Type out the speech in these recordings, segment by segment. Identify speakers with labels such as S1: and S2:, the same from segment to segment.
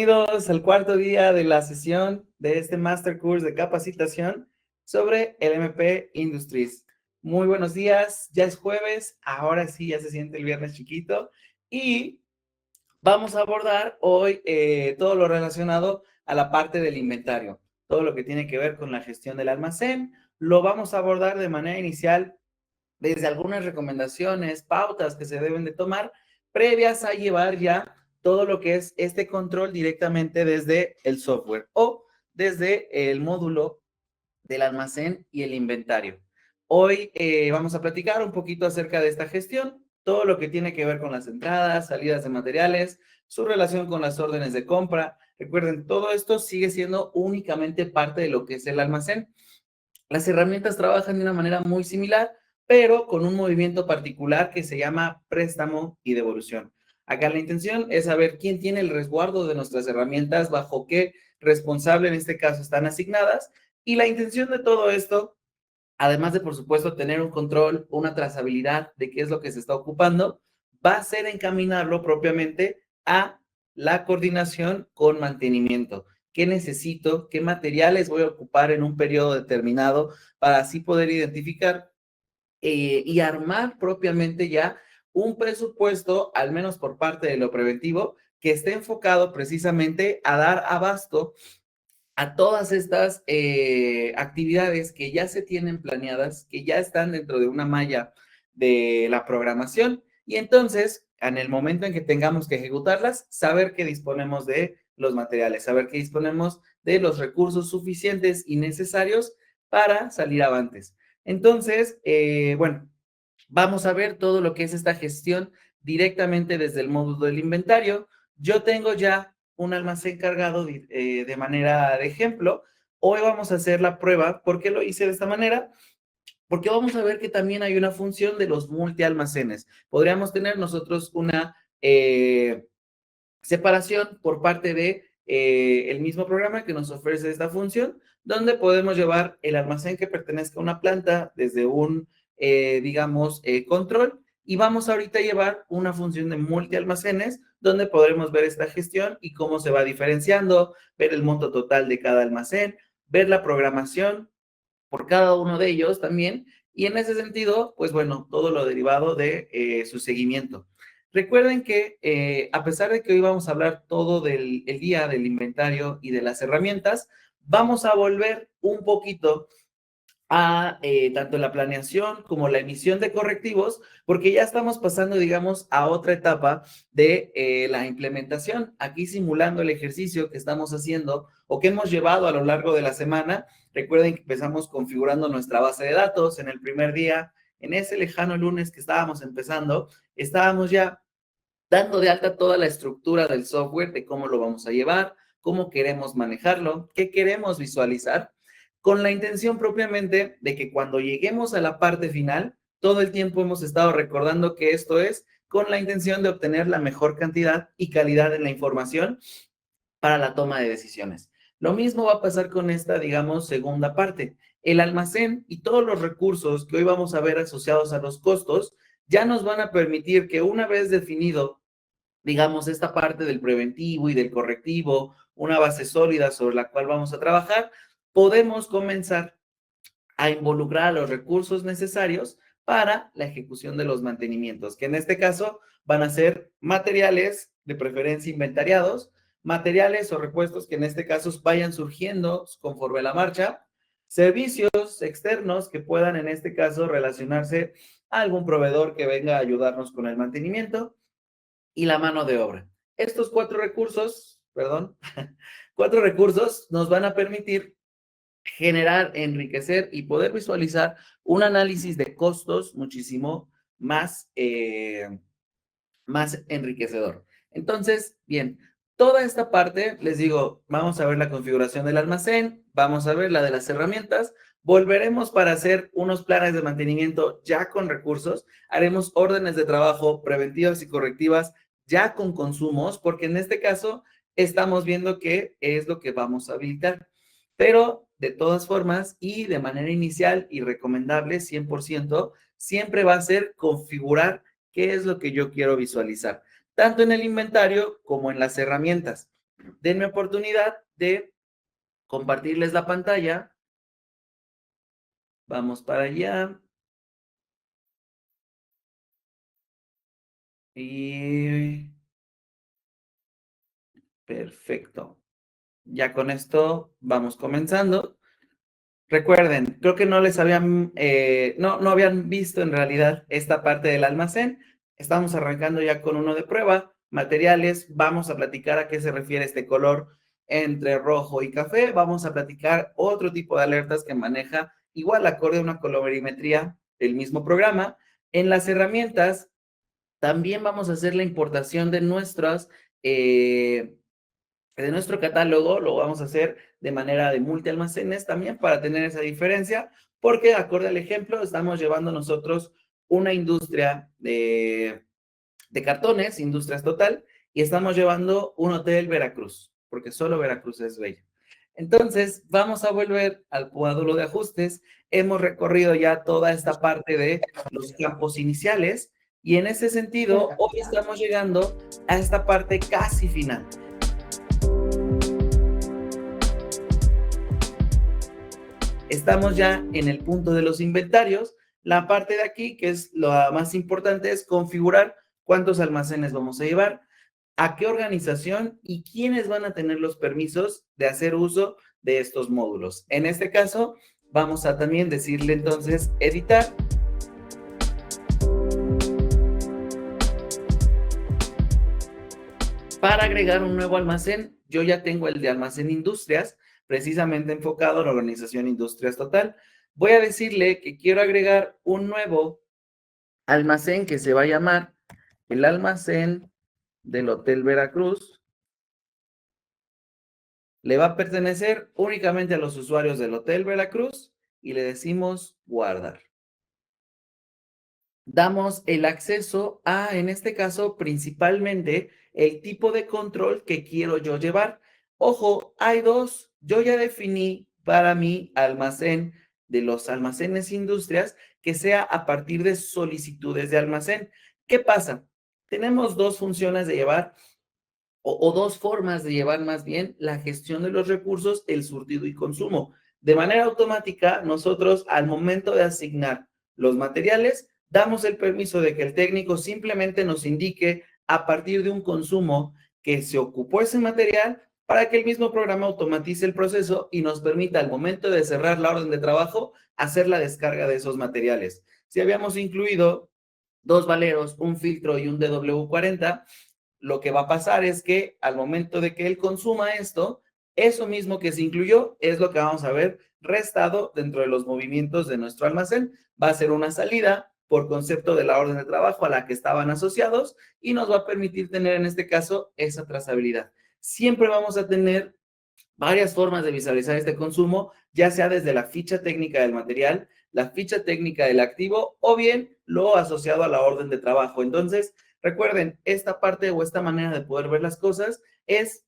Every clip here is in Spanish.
S1: Bienvenidos al cuarto día de la sesión de este Master Course de capacitación sobre el MP Industries. Muy buenos días, ya es jueves, ahora sí ya se siente el viernes chiquito y vamos a abordar hoy todo lo relacionado a la parte del inventario, todo lo que tiene que ver con la gestión del almacén. Lo vamos a abordar de manera inicial desde algunas recomendaciones, pautas que se deben de tomar previas a llevar ya todo lo que es este control directamente desde el software o desde el módulo del almacén y el inventario. Hoy vamos a platicar un poquito acerca de esta gestión, todo lo que tiene que ver con las entradas, salidas de materiales, su relación con las órdenes de compra. Recuerden, todo esto sigue siendo únicamente parte de lo que es el almacén. Las herramientas trabajan de una manera muy similar, pero con un movimiento particular que se llama préstamo y devolución. Acá la intención es saber quién tiene el resguardo de nuestras herramientas, bajo qué responsable en este caso están asignadas. Y la intención de todo esto, además de, por supuesto, tener un control, una trazabilidad de qué es lo que se está ocupando, va a ser encaminarlo propiamente a la coordinación con mantenimiento. ¿Qué necesito? ¿Qué materiales voy a ocupar en un periodo determinado para así poder identificar y armar propiamente ya un presupuesto, al menos por parte de lo preventivo, que esté enfocado precisamente a dar abasto a todas estas actividades que ya se tienen planeadas, que ya están dentro de una malla de la programación y entonces, en el momento en que tengamos que ejecutarlas, saber que disponemos de los materiales, saber que disponemos de los recursos suficientes y necesarios para salir avantes. Entonces, bueno, vamos a ver todo lo que es esta gestión directamente desde el módulo del inventario. Yo tengo ya un almacén cargado de manera de ejemplo. Hoy vamos a hacer la prueba. ¿Por qué lo hice de esta manera? Porque vamos a ver que también hay una función de los multialmacenes. Podríamos tener nosotros una separación por parte de el mismo programa que nos ofrece esta función, donde podemos llevar el almacén que pertenezca a una planta desde un, digamos, control, y vamos ahorita a llevar una función de multialmacenes, donde podremos ver esta gestión y cómo se va diferenciando, ver el monto total de cada almacén, ver la programación por cada uno de ellos también, y en ese sentido, pues bueno, todo lo derivado de su seguimiento. Recuerden que a pesar de que hoy vamos a hablar todo del el día del inventario y de las herramientas, vamos a volver un poquito a tanto la planeación como la emisión de correctivos, porque ya estamos pasando, digamos, a otra etapa de la implementación, aquí simulando el ejercicio que estamos haciendo o que hemos llevado a lo largo de la semana. Recuerden que empezamos configurando nuestra base de datos en el primer día, en ese lejano lunes que estábamos empezando, estábamos ya dando de alta toda la estructura del software, de cómo lo vamos a llevar, cómo queremos manejarlo, qué queremos visualizar, con la intención propiamente de que cuando lleguemos a la parte final, todo el tiempo hemos estado recordando que esto es con la intención de obtener la mejor cantidad y calidad de la información para la toma de decisiones. Lo mismo va a pasar con esta, digamos, segunda parte. El almacén y todos los recursos que hoy vamos a ver asociados a los costos ya nos van a permitir que una vez definido, digamos, esta parte del preventivo y del correctivo, una base sólida sobre la cual vamos a trabajar, podemos comenzar a involucrar a los recursos necesarios para la ejecución de los mantenimientos, que en este caso van a ser materiales, de preferencia inventariados, materiales o repuestos que en este caso vayan surgiendo conforme a la marcha, servicios externos que puedan en este caso relacionarse a algún proveedor que venga a ayudarnos con el mantenimiento y la mano de obra. Estos cuatro recursos, perdón, cuatro recursos nos van a permitir generar, enriquecer y poder visualizar un análisis de costos muchísimo más, más enriquecedor. Entonces, bien, toda esta parte, les digo, vamos a ver la configuración del almacén, vamos a ver la de las herramientas, volveremos para hacer unos planes de mantenimiento ya con recursos, haremos órdenes de trabajo preventivas y correctivas ya con consumos, porque en este caso estamos viendo qué es lo que vamos a habilitar. Pero de todas formas y de manera inicial y recomendable 100%, siempre va a ser configurar qué es lo que yo quiero visualizar, tanto en el inventario como en las herramientas. Denme oportunidad de compartirles la pantalla. Vamos para allá. Y perfecto. Ya con esto vamos comenzando. Recuerden, creo que no les habían, no habían visto en realidad esta parte del almacén. Estamos arrancando ya con uno de prueba. Materiales, vamos a platicar a qué se refiere este color entre rojo y café. Vamos a platicar otro tipo de alertas que maneja igual acorde a una colorimetría del mismo programa. En las herramientas, también vamos a hacer la importación de nuestro catálogo, lo vamos a hacer de manera de multialmacenes también para tener esa diferencia, porque acorde al ejemplo, estamos llevando nosotros una industria de cartones, Industrias Total, y estamos llevando un hotel Veracruz, porque solo Veracruz es bello. Entonces, vamos a volver al módulo de ajustes. Hemos recorrido ya toda esta parte de los campos iniciales y en ese sentido, hoy estamos llegando a esta parte casi final. Estamos ya en el punto de los inventarios. La parte de aquí, que es lo más importante, es configurar cuántos almacenes vamos a llevar, a qué organización y quiénes van a tener los permisos de hacer uso de estos módulos. En este caso, vamos a también decirle entonces editar. Para agregar un nuevo almacén, yo ya tengo el de almacén industrias, precisamente enfocado a la organización Industrias Total. Voy a decirle que quiero agregar un nuevo almacén que se va a llamar el almacén del Hotel Veracruz. Le va a pertenecer únicamente a los usuarios del Hotel Veracruz y le decimos guardar. Damos el acceso a, en este caso, principalmente el tipo de control que quiero yo llevar. Ojo, hay dos. Yo ya definí para mi almacén de los almacenes industrias que sea a partir de solicitudes de almacén. ¿Qué pasa? Tenemos dos funciones de llevar o dos formas de llevar más bien la gestión de los recursos, el surtido y consumo. De manera automática, nosotros al momento de asignar los materiales, damos el permiso de que el técnico simplemente nos indique a partir de un consumo que se ocupó ese material para que el mismo programa automatice el proceso y nos permita al momento de cerrar la orden de trabajo hacer la descarga de esos materiales. Si habíamos incluido dos valeros, un filtro y un DW40, lo que va a pasar es que al momento de que él consuma esto, eso mismo que se incluyó es lo que vamos a ver restado dentro de los movimientos de nuestro almacén. Va a ser una salida por concepto de la orden de trabajo a la que estaban asociados y nos va a permitir tener en este caso esa trazabilidad. Siempre vamos a tener varias formas de visualizar este consumo, ya sea desde la ficha técnica del material, la ficha técnica del activo o bien lo asociado a la orden de trabajo. Entonces, recuerden, esta parte o esta manera de poder ver las cosas es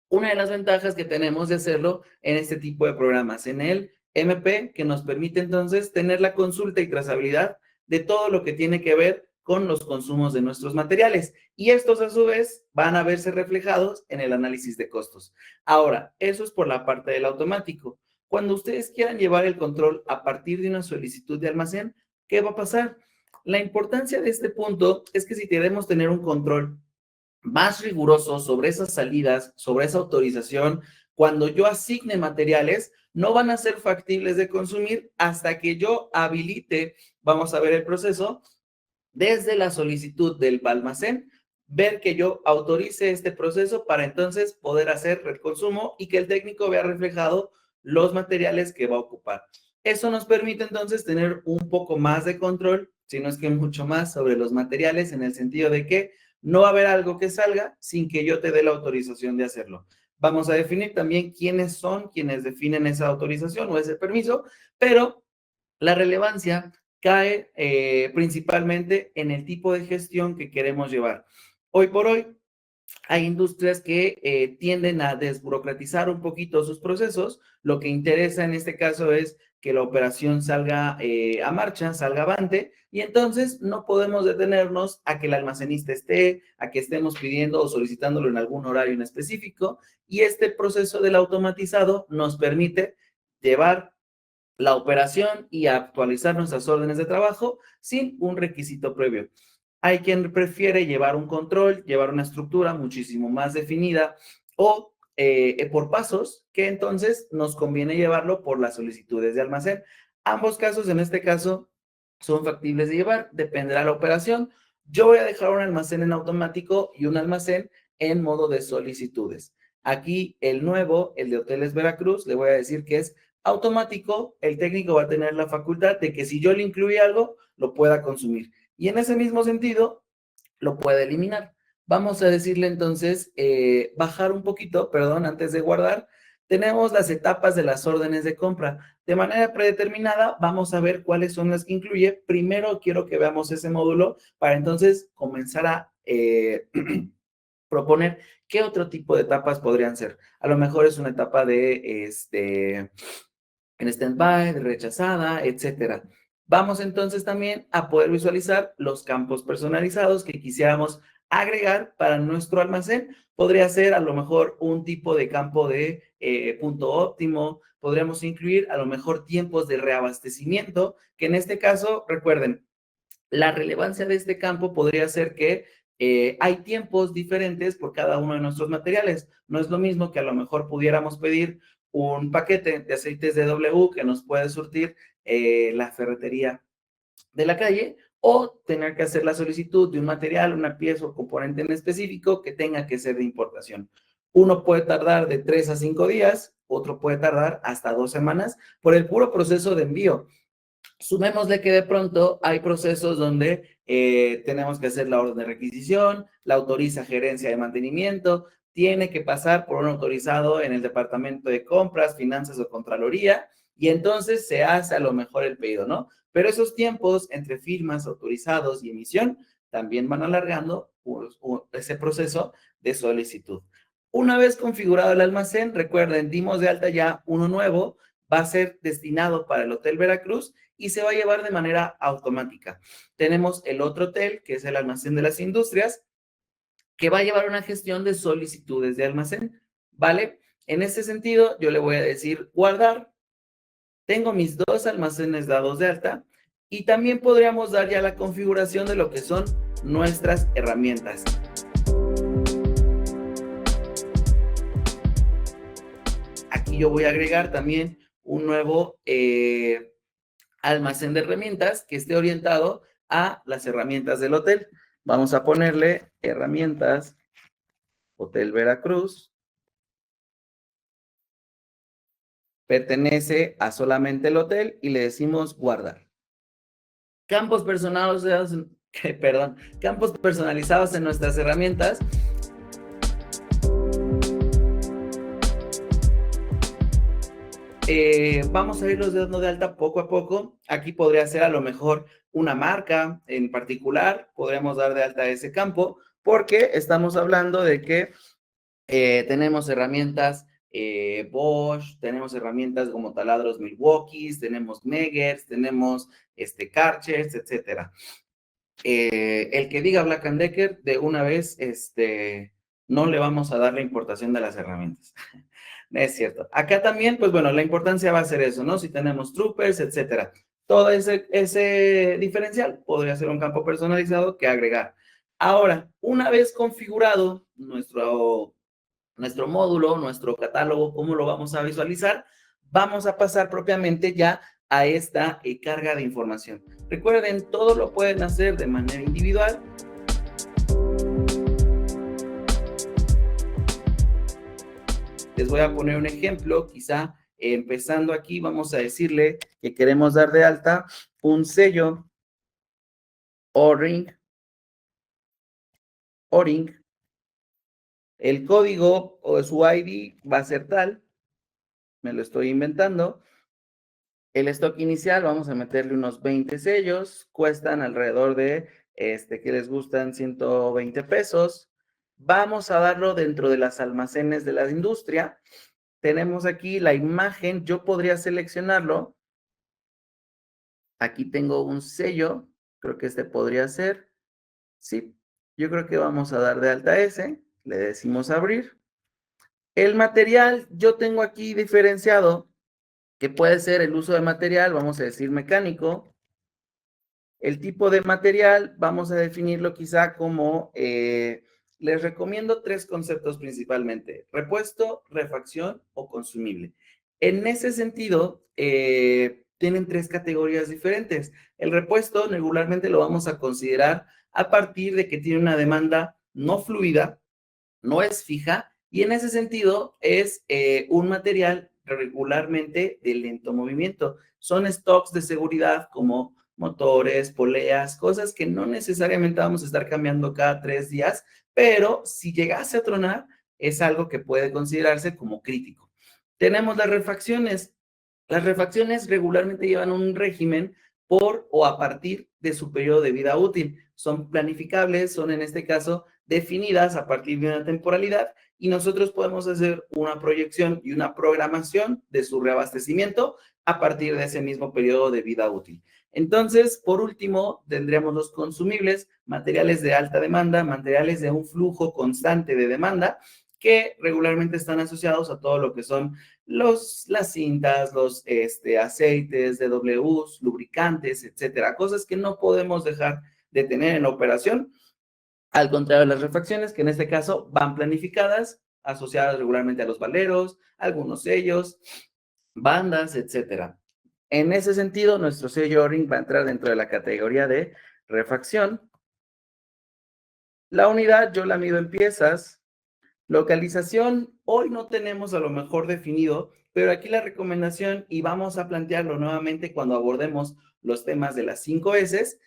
S1: una de las ventajas que tenemos de hacerlo en este tipo de programas, en el MP, que nos permite entonces tener la consulta y trazabilidad de todo lo que tiene que ver con los consumos de nuestros materiales. Y estos a su vez van a verse reflejados en el análisis de costos. Ahora, eso es por la parte del automático. Cuando ustedes quieran llevar el control a partir de una solicitud de almacén, ¿qué va a pasar? La importancia de este punto es que si queremos tener un control más riguroso sobre esas salidas, sobre esa autorización, cuando yo asigne materiales, no van a ser factibles de consumir hasta que yo habilite, vamos a ver el proceso, desde la solicitud del almacén, ver que yo autorice este proceso para entonces poder hacer el consumo y que el técnico vea reflejado los materiales que va a ocupar. Eso nos permite entonces tener un poco más de control, si no es que mucho más, sobre los materiales en el sentido de que no va a haber algo que salga sin que yo te dé la autorización de hacerlo. Vamos a definir también quiénes son quienes definen esa autorización o ese permiso, pero la relevancia cae principalmente en el tipo de gestión que queremos llevar. Hoy por hoy hay industrias que tienden a desburocratizar un poquito sus procesos. Lo que interesa en este caso es que la operación salga a marcha, salga avante, y entonces no podemos detenernos a que el almacenista esté, a que estemos pidiendo o solicitándolo en algún horario en específico, y este proceso del automatizado nos permite llevar la operación y actualizar nuestras órdenes de trabajo sin un requisito previo. Hay quien prefiere llevar un control, llevar una estructura muchísimo más definida o por pasos, que entonces nos conviene llevarlo por las solicitudes de almacén. Ambos casos, en este caso, son factibles de llevar, dependerá de la operación. Yo voy a dejar un almacén en automático y un almacén en modo de solicitudes. Aquí el nuevo, el de Hoteles Veracruz, le voy a decir que es automático. El técnico va a tener la facultad de que si yo le incluí algo, lo pueda consumir. Y en ese mismo sentido, lo puede eliminar. Vamos a decirle entonces, bajar un poquito, perdón, antes de guardar. Tenemos las etapas de las órdenes de compra. De manera predeterminada, vamos a ver cuáles son las que incluye. Primero quiero que veamos ese módulo para entonces comenzar a proponer qué otro tipo de etapas podrían ser. A lo mejor es una etapa de en stand-by, de rechazada, etcétera. Vamos entonces también a poder visualizar los campos personalizados que quisiéramos agregar para nuestro almacén. Podría ser a lo mejor un tipo de campo de punto óptimo, podríamos incluir a lo mejor tiempos de reabastecimiento, que en este caso, recuerden, la relevancia de este campo podría ser que hay tiempos diferentes por cada uno de nuestros materiales. No es lo mismo que a lo mejor pudiéramos pedir un paquete de aceites de W que nos puede surtir la ferretería de la calle o tener que hacer la solicitud de un material, una pieza o componente en específico que tenga que ser de importación. Uno puede tardar de 3 a 5 días, otro puede tardar hasta 2 semanas por el puro proceso de envío. Sumémosle que de pronto hay procesos donde tenemos que hacer la orden de requisición, la autoriza gerencia de mantenimiento, tiene que pasar por un autorizado en el departamento de compras, finanzas o contraloría, y entonces se hace a lo mejor el pedido, ¿no? Pero esos tiempos entre firmas, autorizados y emisión también van alargando ese proceso de solicitud. Una vez configurado el almacén, recuerden, dimos de alta ya uno nuevo, va a ser destinado para el Hotel Veracruz y se va a llevar de manera automática. Tenemos el otro hotel, que es el Almacén de las Industrias, que va a llevar una gestión de solicitudes de almacén, ¿vale? En este sentido, yo le voy a decir guardar. Tengo mis dos almacenes dados de alta y también podríamos dar ya la configuración de lo que son nuestras herramientas. Aquí yo voy a agregar también un nuevo almacén de herramientas que esté orientado a las herramientas del hotel. Vamos a ponerle herramientas Hotel Veracruz. Pertenece a solamente el hotel y le decimos guardar. Campos personalizados, campos personalizados en nuestras herramientas. Vamos a irlos dando de alta poco a poco. Aquí podría ser a lo mejor una marca en particular. Podríamos dar de alta ese campo porque estamos hablando de que tenemos herramientas Bosch, tenemos herramientas como taladros Milwaukee, tenemos Megers, tenemos Karchers, etcétera. El que diga Black & Decker, de una vez, no le vamos a dar la importación de las herramientas. Es cierto. Acá también, pues bueno, la importancia va a ser eso, ¿no? Si tenemos troopers, etcétera. Todo ese diferencial podría ser un campo personalizado que agregar. Ahora, una vez configurado nuestro módulo, nuestro catálogo, cómo lo vamos a visualizar, vamos a pasar propiamente ya a esta carga de información. Recuerden, todo lo pueden hacer de manera individual. Les voy a poner un ejemplo, quizá empezando aquí, vamos a decirle que queremos dar de alta un sello O-Ring. El código o su ID va a ser tal, me lo estoy inventando. El stock inicial, vamos a meterle unos 20 sellos, cuestan alrededor de, que les gustan 120 pesos. Vamos a darlo dentro de las almacenes de la industria. Tenemos aquí la imagen, yo podría seleccionarlo Aquí tengo un sello, creo que este podría ser. Sí, yo creo que vamos a dar de alta ese, le decimos abrir. El material, yo tengo aquí diferenciado que puede ser el uso de material, vamos a decir mecánico. El tipo de material, vamos a definirlo quizá como, les recomiendo 3 conceptos principalmente: repuesto, refacción o consumible. En ese sentido, tienen 3 categorías diferentes. El repuesto regularmente lo vamos a considerar a partir de que tiene una demanda no fluida, no es fija, y en ese sentido es un material regularmente de lento movimiento. Son stocks de seguridad como motores, poleas, cosas que no necesariamente vamos a estar cambiando cada 3 días, pero si llegase a tronar, es algo que puede considerarse como crítico. Tenemos las refacciones. Las refacciones regularmente llevan un régimen por o a partir de su periodo de vida útil. Son planificables, son en este caso definidas a partir de una temporalidad y nosotros podemos hacer una proyección y una programación de su reabastecimiento a partir de ese mismo periodo de vida útil. Entonces, por último, tendríamos los consumibles, materiales de alta demanda, materiales de un flujo constante de demanda, que regularmente están asociados a todo lo que son las cintas, los aceites, DWs, lubricantes, etcétera. Cosas que no podemos dejar de tener en operación. Al contrario de las refacciones, que en este caso van planificadas, asociadas regularmente a los valeros, algunos sellos, bandas, etcétera. En ese sentido, nuestro sello O-Ring va a entrar dentro de la categoría de refacción. La unidad yo la mido en piezas. Localización, hoy no tenemos a lo mejor definido, pero aquí la recomendación, y vamos a plantearlo nuevamente cuando abordemos los temas de las 5 S,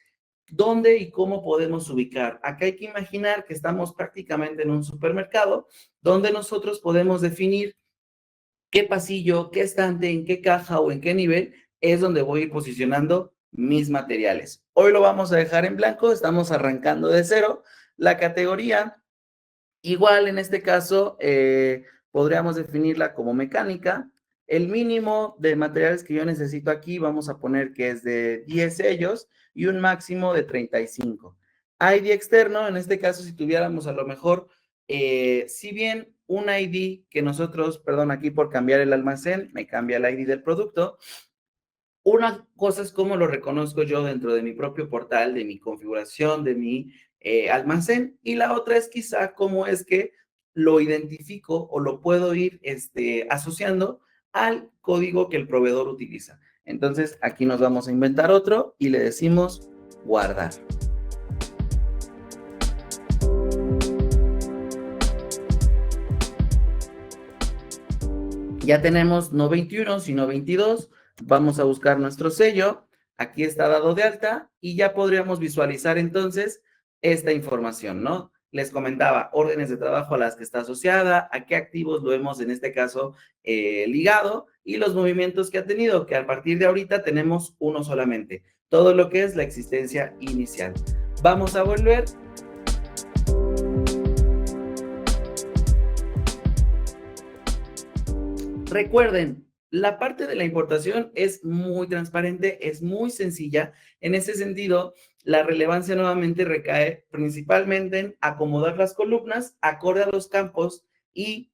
S1: ¿dónde y cómo podemos ubicar? Acá hay que imaginar que estamos prácticamente en un supermercado donde nosotros podemos definir qué pasillo, qué estante, en qué caja o en qué nivel es donde voy a ir posicionando mis materiales. Hoy lo vamos a dejar en blanco, estamos arrancando de cero. La categoría, igual en este caso, podríamos definirla como mecánica. El mínimo de materiales que yo necesito aquí, vamos a poner que es de 10 sellos y un máximo de 35. ID externo, en este caso, si tuviéramos a lo mejor, si bien un ID que nosotros, perdón, aquí por cambiar el almacén, me cambia el ID del producto. Una cosa es cómo lo reconozco yo dentro de mi propio portal, de mi configuración, de mi almacén, y la otra es quizá cómo es que lo identifico o lo puedo ir asociando al código que el proveedor utiliza. Entonces, aquí nos vamos a inventar otro y le decimos guardar. Ya tenemos no 21, sino 22. Vamos a buscar nuestro sello. Aquí está dado de alta y ya podríamos visualizar entonces esta información, ¿no? Les comentaba órdenes de trabajo a las que está asociada, a qué activos lo hemos en este caso ligado y los movimientos que ha tenido, que a partir de ahorita tenemos uno solamente, todo lo que es la existencia inicial. Vamos a volver. Recuerden, la parte de la importación es muy transparente, es muy sencilla. En ese sentido, la relevancia nuevamente recae principalmente en acomodar las columnas acorde a los campos y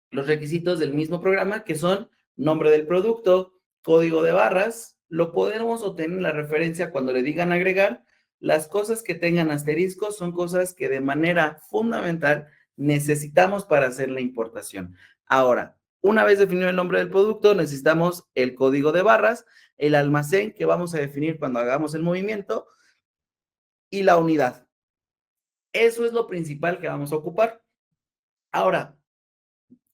S1: los requisitos del mismo programa, que son nombre del producto, código de barras. Lo podemos obtener en la referencia cuando le digan agregar. Las cosas que tengan asteriscos son cosas que de manera fundamental necesitamos para hacer la importación. Ahora, una vez definido el nombre del producto, necesitamos el código de barras, el almacén que vamos a definir cuando hagamos el movimiento y la unidad. Eso es lo principal que vamos a ocupar. Ahora,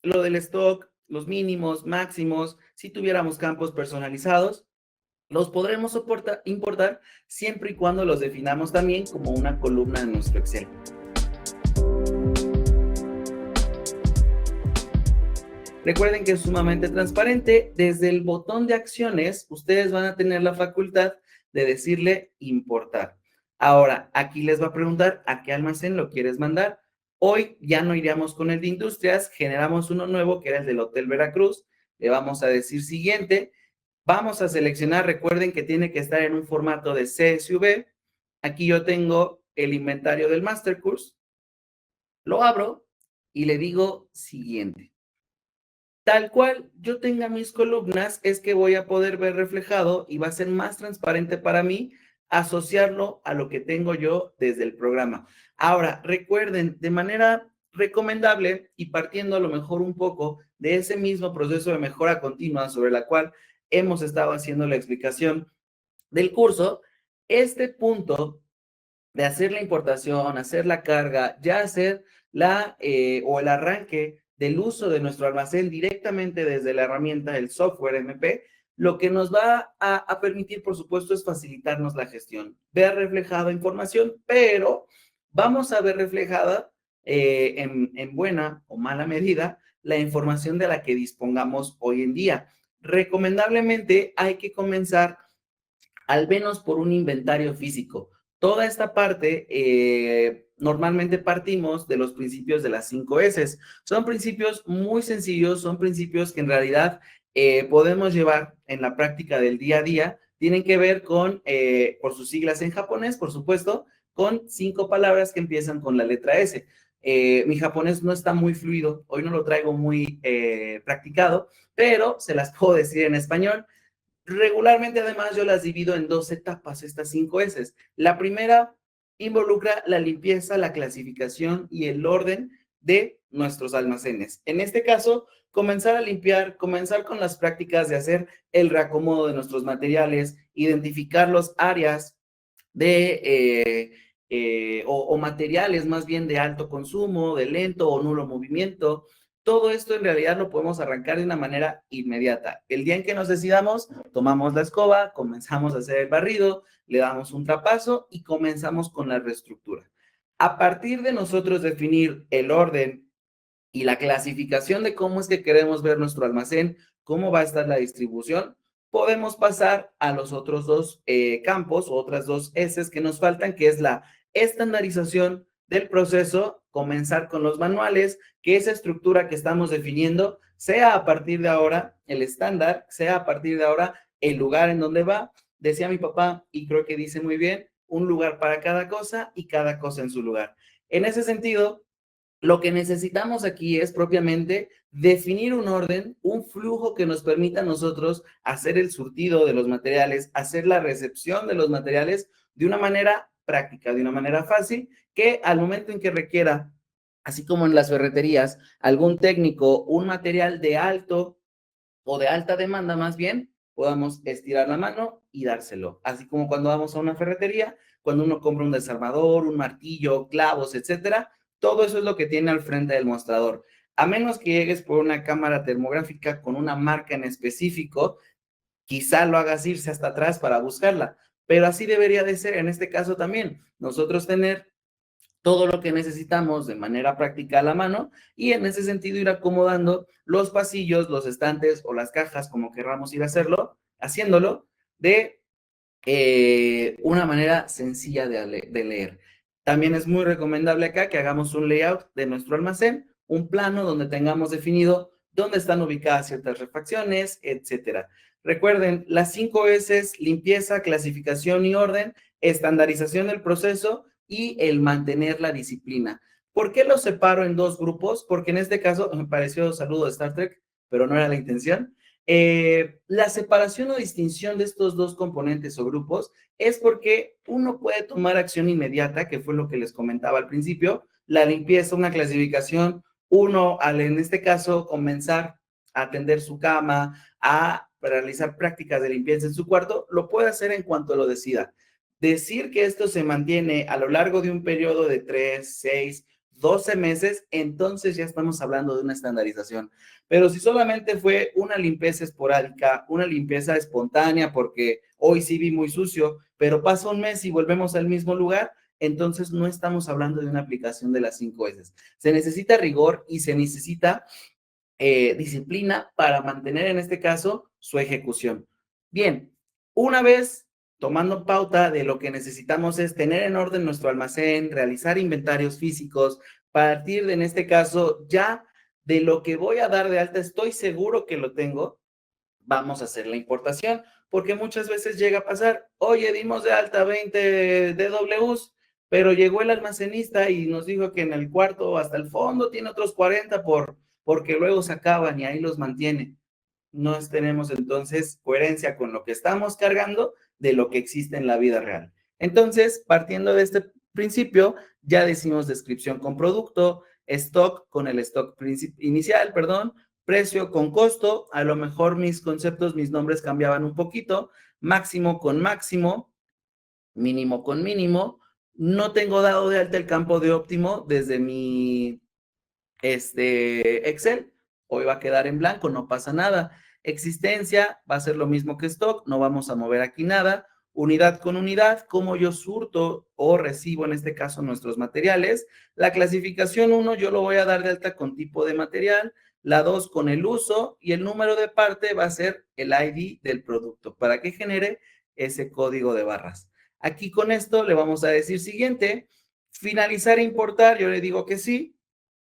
S1: lo del stock, los mínimos, máximos, si tuviéramos campos personalizados, los podremos importar siempre y cuando los definamos también como una columna en nuestro Excel. Recuerden que es sumamente transparente. Desde el botón de acciones, ustedes van a tener la facultad de decirle importar. Ahora, aquí les va a preguntar a qué almacén lo quieres mandar. Hoy ya no iríamos con el de industrias, generamos uno nuevo que era el del Hotel Veracruz. Le vamos a decir siguiente. Vamos a seleccionar, recuerden que tiene que estar en un formato de CSV. Aquí yo tengo el inventario del Master Course, lo abro y le digo siguiente. Tal cual yo tenga mis columnas, es que voy a poder ver reflejado y va a ser más transparente para mí asociarlo a lo que tengo yo desde el programa. Ahora, recuerden, de manera recomendable y partiendo a lo mejor un poco de ese mismo proceso de mejora continua sobre la cual hemos estado haciendo la explicación del curso, este punto de hacer la importación, hacer la carga, ya hacer o el arranque del uso de nuestro almacén directamente desde la herramienta del software MP, lo que nos va a permitir, por supuesto, es facilitarnos la gestión, ver reflejada información, pero vamos a ver reflejada en buena o mala medida la información de la que dispongamos hoy en día. Recomendablemente hay que comenzar al menos por un inventario físico. Toda esta parte, normalmente partimos de los principios de las 5 S. Son principios muy sencillos, son principios que en realidad podemos llevar en la práctica del día a día. Tienen que ver con, por sus siglas en japonés, por supuesto, con 5 palabras que empiezan con la letra S. Mi japonés no está muy fluido, hoy no lo traigo muy practicado, pero se las puedo decir en español. Regularmente, además, yo las divido en 2 etapas, estas 5 S. La primera involucra la limpieza, la clasificación y el orden de nuestros almacenes. En este caso, comenzar a limpiar, comenzar con las prácticas de hacer el reacomodo de nuestros materiales, identificar las áreas de o materiales más bien de alto consumo, de lento o nulo movimiento. Todo esto en realidad lo podemos arrancar de una manera inmediata. El día en que nos decidamos, tomamos la escoba, comenzamos a hacer el barrido, le damos un trapazo y comenzamos con la reestructura. A partir de nosotros definir el orden y la clasificación de cómo es que queremos ver nuestro almacén, cómo va a estar la distribución, podemos pasar a los otros dos campos o otras dos S que nos faltan, que es la estandarización del proceso, comenzar con los manuales, que esa estructura que estamos definiendo sea a partir de ahora el estándar, sea a partir de ahora el lugar en donde va. Decía mi papá, y creo que dice muy bien, un lugar para cada cosa y cada cosa en su lugar. En ese sentido, lo que necesitamos aquí es propiamente definir un orden, un flujo que nos permita a nosotros hacer el surtido de los materiales, hacer la recepción de los materiales de una manera práctica, de una manera fácil, que al momento en que requiera, así como en las ferreterías, algún técnico, un material de alto o de alta demanda más bien, podamos estirar la mano y dárselo. Así como cuando vamos a una ferretería, cuando uno compra un desarmador, un martillo, clavos, etcétera, todo eso es lo que tiene al frente del mostrador. A menos que llegues por una cámara termográfica con una marca en específico, quizá lo hagas irse hasta atrás para buscarla, pero así debería de ser en este caso también. Nosotros tener todo lo que necesitamos de manera práctica a la mano y en ese sentido ir acomodando los pasillos, los estantes o las cajas, como querramos ir a haciéndolo de una manera sencilla de leer. También es muy recomendable acá que hagamos un layout de nuestro almacén, un plano donde tengamos definido dónde están ubicadas ciertas refacciones, etcétera. Recuerden, las 5 S, limpieza, clasificación y orden, estandarización del proceso y el mantener la disciplina. ¿Por qué los separo en 2 grupos? Porque en este caso me pareció saludo de Star Trek, pero no era la intención. La separación o distinción de estos 2 componentes o grupos es porque uno puede tomar acción inmediata, que fue lo que les comentaba al principio, la limpieza, una clasificación, uno al en este caso comenzar a atender su cama, a realizar prácticas de limpieza en su cuarto, lo puede hacer en cuanto lo decida. Decir que esto se mantiene a lo largo de un periodo de 3, 6, 12 meses, entonces ya estamos hablando de una estandarización. Pero si solamente fue una limpieza esporádica, una limpieza espontánea, porque hoy sí vi muy sucio, pero pasa un mes y volvemos al mismo lugar, entonces no estamos hablando de una aplicación de las 5 S. Se necesita rigor y se necesita disciplina para mantener en este caso su ejecución. Bien, una vez tomando pauta de lo que necesitamos es tener en orden nuestro almacén, realizar inventarios físicos, partir de en este caso ya de lo que voy a dar de alta, estoy seguro que lo tengo, vamos a hacer la importación, porque muchas veces llega a pasar, oye, dimos de alta 20 DWs, pero llegó el almacenista y nos dijo que en el cuarto hasta el fondo tiene otros 40 porque luego se acaban y ahí los mantiene. No tenemos entonces coherencia con lo que estamos cargando de lo que existe en la vida real. Entonces, partiendo de este principio, ya decimos descripción con producto, stock con el stock inicial, perdón, precio con costo, a lo mejor mis conceptos, mis nombres cambiaban un poquito, máximo con máximo, mínimo con mínimo. No tengo dado de alta el campo de óptimo desde mi Excel, hoy va a quedar en blanco, no pasa nada. Existencia va a ser lo mismo que stock, no vamos a mover aquí nada. Unidad con unidad, como yo surto o recibo en este caso nuestros materiales. La clasificación 1 yo lo voy a dar de alta con tipo de material, la 2 con el uso y el número de parte va a ser el ID del producto para que genere ese código de barras. Aquí con esto le vamos a decir siguiente, finalizar e importar, yo le digo que sí,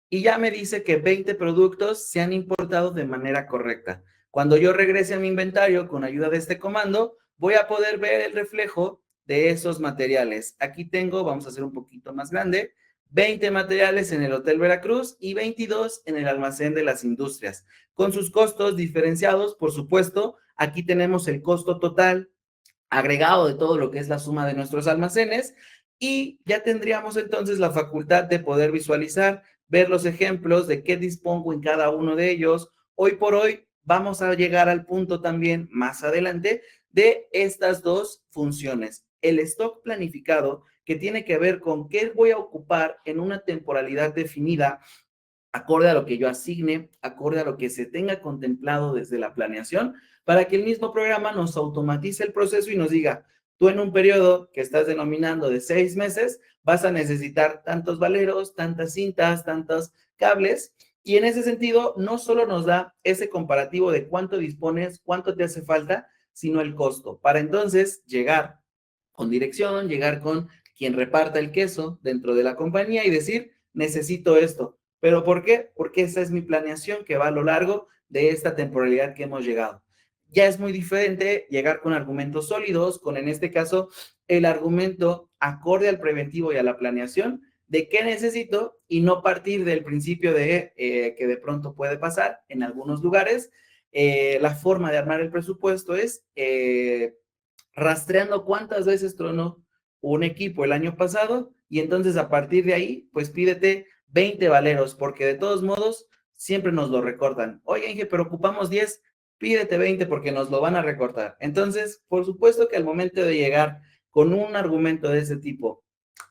S1: y ya me dice que 20 productos se han importado de manera correcta. Cuando yo regrese a mi inventario con ayuda de este comando, voy a poder ver el reflejo de esos materiales. Aquí tengo, vamos a hacer un poquito más grande, 20 materiales en el Hotel Veracruz y 22 en el Almacén de las Industrias, con sus costos diferenciados, por supuesto. Aquí tenemos el costo total agregado de todo lo que es la suma de nuestros almacenes y ya tendríamos entonces la facultad de poder visualizar, ver los ejemplos de qué dispongo en cada uno de ellos. Hoy por hoy vamos a llegar al punto también más adelante de estas dos funciones. El stock planificado, que tiene que ver con qué voy a ocupar en una temporalidad definida, acorde a lo que yo asigne, acorde a lo que se tenga contemplado desde la planeación, para que el mismo programa nos automatice el proceso y nos diga, tú en un periodo que estás denominando de 6 meses, vas a necesitar tantos valeros, tantas cintas, tantos cables, y en ese sentido no solo nos da ese comparativo de cuánto dispones, cuánto te hace falta, sino el costo, para entonces llegar con dirección, llegar con quien reparta el queso dentro de la compañía y decir, necesito esto. ¿Pero por qué? Porque esa es mi planeación que va a lo largo de esta temporalidad que hemos llegado. Ya es muy diferente llegar con argumentos sólidos, con en este caso el argumento acorde al preventivo y a la planeación de qué necesito y no partir del principio de que de pronto puede pasar en algunos lugares. La forma de armar el presupuesto es rastreando cuántas veces tronó un equipo el año pasado y entonces a partir de ahí, pues pídete 20 valeros, porque de todos modos siempre nos lo recortan. Oye, Inge, pero ocupamos 10, pídete 20 porque nos lo van a recortar. Entonces, por supuesto que al momento de llegar con un argumento de ese tipo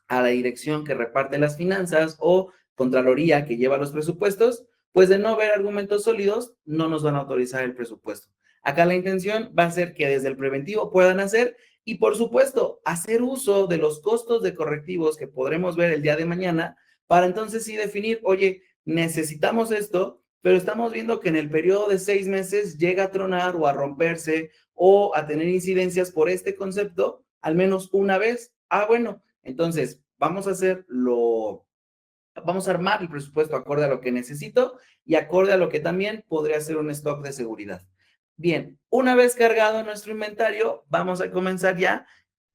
S1: a la dirección que reparte las finanzas o Contraloría que lleva los presupuestos, pues de no ver argumentos sólidos, no nos van a autorizar el presupuesto. Acá la intención va a ser que desde el preventivo puedan hacer y, por supuesto, hacer uso de los costos de correctivos que podremos ver el día de mañana para entonces sí definir, oye, necesitamos esto, pero estamos viendo que en el periodo de 6 meses llega a tronar o a romperse o a tener incidencias por este concepto al menos una vez. Ah, bueno, entonces vamos a armar el presupuesto acorde a lo que necesito y acorde a lo que también podría ser un stock de seguridad. Bien, una vez cargado nuestro inventario, vamos a comenzar ya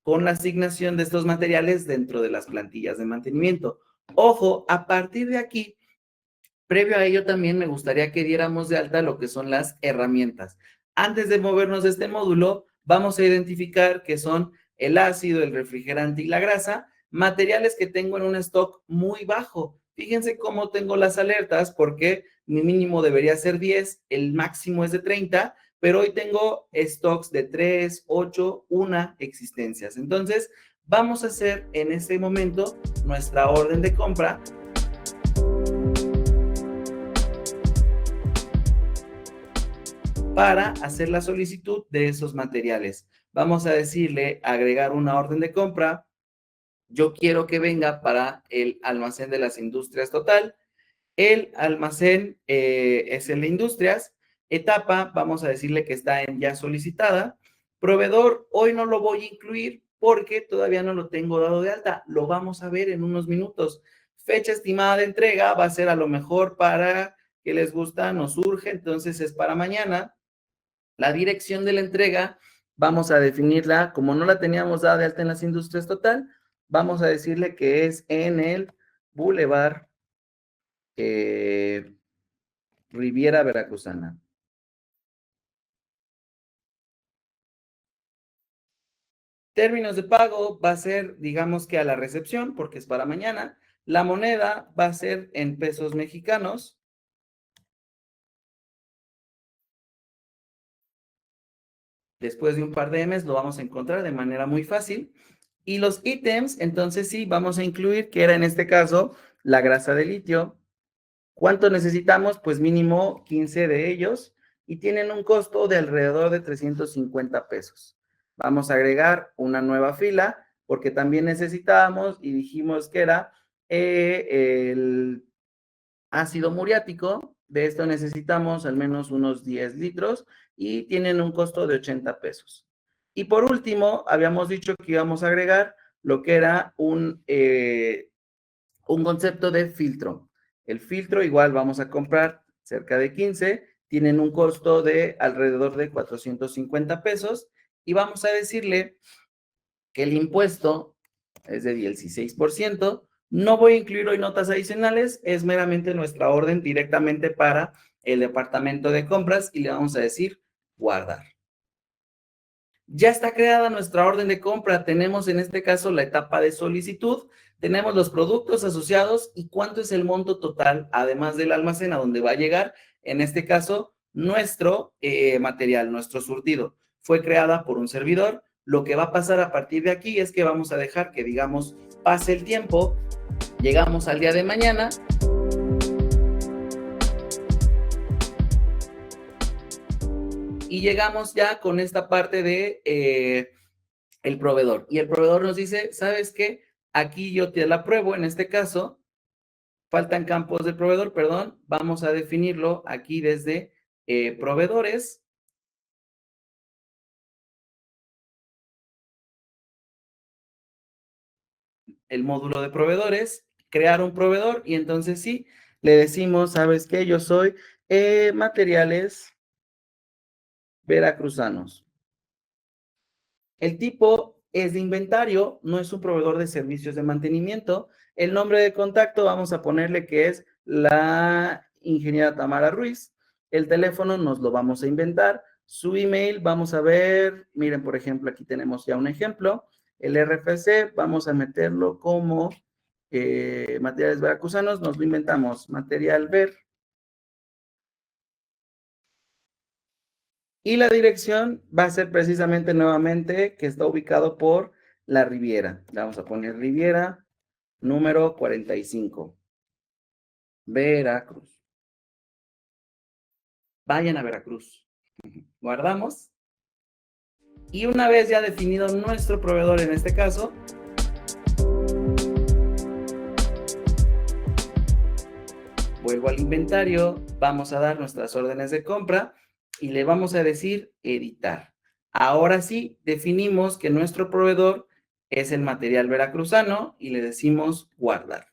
S1: con la asignación de estos materiales dentro de las plantillas de mantenimiento. Ojo, a partir de aquí, previo a ello también me gustaría que diéramos de alta lo que son las herramientas. Antes de movernos de este módulo, vamos a identificar que son el ácido, el refrigerante y la grasa, materiales que tengo en un stock muy bajo. Fíjense cómo tengo las alertas porque mi mínimo debería ser 10, el máximo es de 30, pero hoy tengo stocks de 3, 8, 1 existencias. Entonces, vamos a hacer en este momento nuestra orden de compra para hacer la solicitud de esos materiales. Vamos a decirle agregar una orden de compra. Yo quiero que venga para el almacén de las industrias total. El almacén es el de industrias. Etapa, vamos a decirle que está en ya solicitada. Proveedor, hoy no lo voy a incluir porque todavía no lo tengo dado de alta. Lo vamos a ver en unos minutos. Fecha estimada de entrega va a ser a lo mejor para que les gusta, nos surge, entonces es para mañana. La dirección de la entrega, vamos a definirla, como no la teníamos dada de alta en las industrias total, vamos a decirle que es en el Boulevard Riviera Veracruzana. Términos de pago va a ser, digamos que a la recepción, porque es para mañana. La moneda va a ser en pesos mexicanos. Después de un par de M's lo vamos a encontrar de manera muy fácil. Y los ítems, entonces sí, vamos a incluir, que era en este caso la grasa de litio. ¿Cuánto necesitamos? Pues mínimo 15 de ellos y tienen un costo de alrededor de 350 pesos. Vamos a agregar una nueva fila porque también necesitábamos y dijimos que era el ácido muriático. De esto necesitamos al menos unos 10 litros y tienen un costo de 80 pesos. Y por último, habíamos dicho que íbamos a agregar lo que era un concepto de filtro. El filtro igual vamos a comprar cerca de 15, tienen un costo de alrededor de 450 pesos y vamos a decirle que el impuesto es de 16%. No voy a incluir hoy notas adicionales, es meramente nuestra orden directamente para el departamento de compras y le vamos a decir guardar. Ya está creada nuestra orden de compra. Tenemos en este caso la etapa de solicitud, tenemos los productos asociados y cuánto es el monto total, además del almacén a donde va a llegar, en este caso, nuestro material, nuestro surtido. Fue creada por un servidor. Lo que va a pasar a partir de aquí es que vamos a dejar que, digamos, pase el tiempo, llegamos al día de mañana. Y llegamos ya con esta parte de el proveedor. Y el proveedor nos dice, ¿sabes qué? Aquí yo te la apruebo, en este caso, faltan campos del proveedor, perdón, vamos a definirlo aquí desde proveedores. El módulo de proveedores, crear un proveedor y entonces sí, le decimos, ¿sabes qué? Yo soy materiales veracruzanos. El tipo es de inventario, no es un proveedor de servicios de mantenimiento. El nombre de contacto vamos a ponerle que es la ingeniera Tamara Ruiz. El teléfono nos lo vamos a inventar. Su email, vamos a ver, miren, por ejemplo, aquí tenemos ya un ejemplo. El RFC, vamos a meterlo como materiales veracruzanos, nos lo inventamos, material ver. Y la dirección va a ser precisamente nuevamente que está ubicado por la Riviera. Le vamos a poner Riviera número 45. Veracruz. Vayan a Veracruz. Guardamos. Y una vez ya definido nuestro proveedor en este caso, vuelvo al inventario, vamos a dar nuestras órdenes de compra y le vamos a decir editar. Ahora sí, definimos que nuestro proveedor es el material veracruzano y le decimos guardar.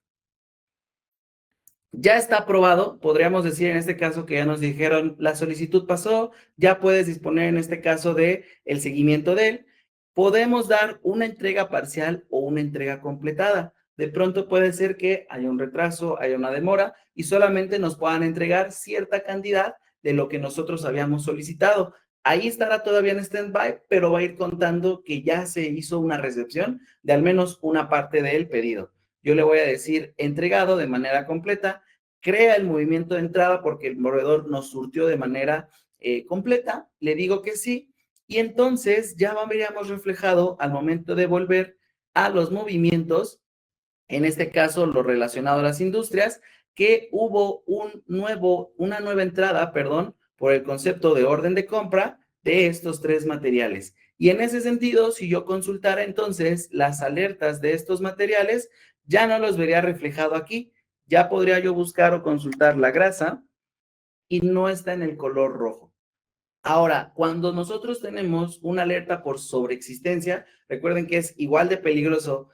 S1: Ya está aprobado, podríamos decir en este caso que ya nos dijeron la solicitud pasó, ya puedes disponer en este caso de el seguimiento de él. Podemos dar una entrega parcial o una entrega completada. De pronto puede ser que haya un retraso, haya una demora y solamente nos puedan entregar cierta cantidad de lo que nosotros habíamos solicitado. Ahí estará todavía en stand-by, pero va a ir contando que ya se hizo una recepción de al menos una parte del pedido. Yo le voy a decir entregado de manera completa, crea el movimiento de entrada porque el proveedor nos surtió de manera completa, le digo que sí, y entonces ya veríamos reflejado al momento de volver a los movimientos, en este caso lo relacionado a las industrias, que hubo una nueva entrada, perdón, por el concepto de orden de compra de estos tres materiales. Y en ese sentido, si yo consultara entonces las alertas de estos materiales, ya no los vería reflejado aquí. Ya podría yo buscar o consultar la grasa y no está en el color rojo. Ahora, cuando nosotros tenemos una alerta por sobreexistencia, recuerden que es igual de peligroso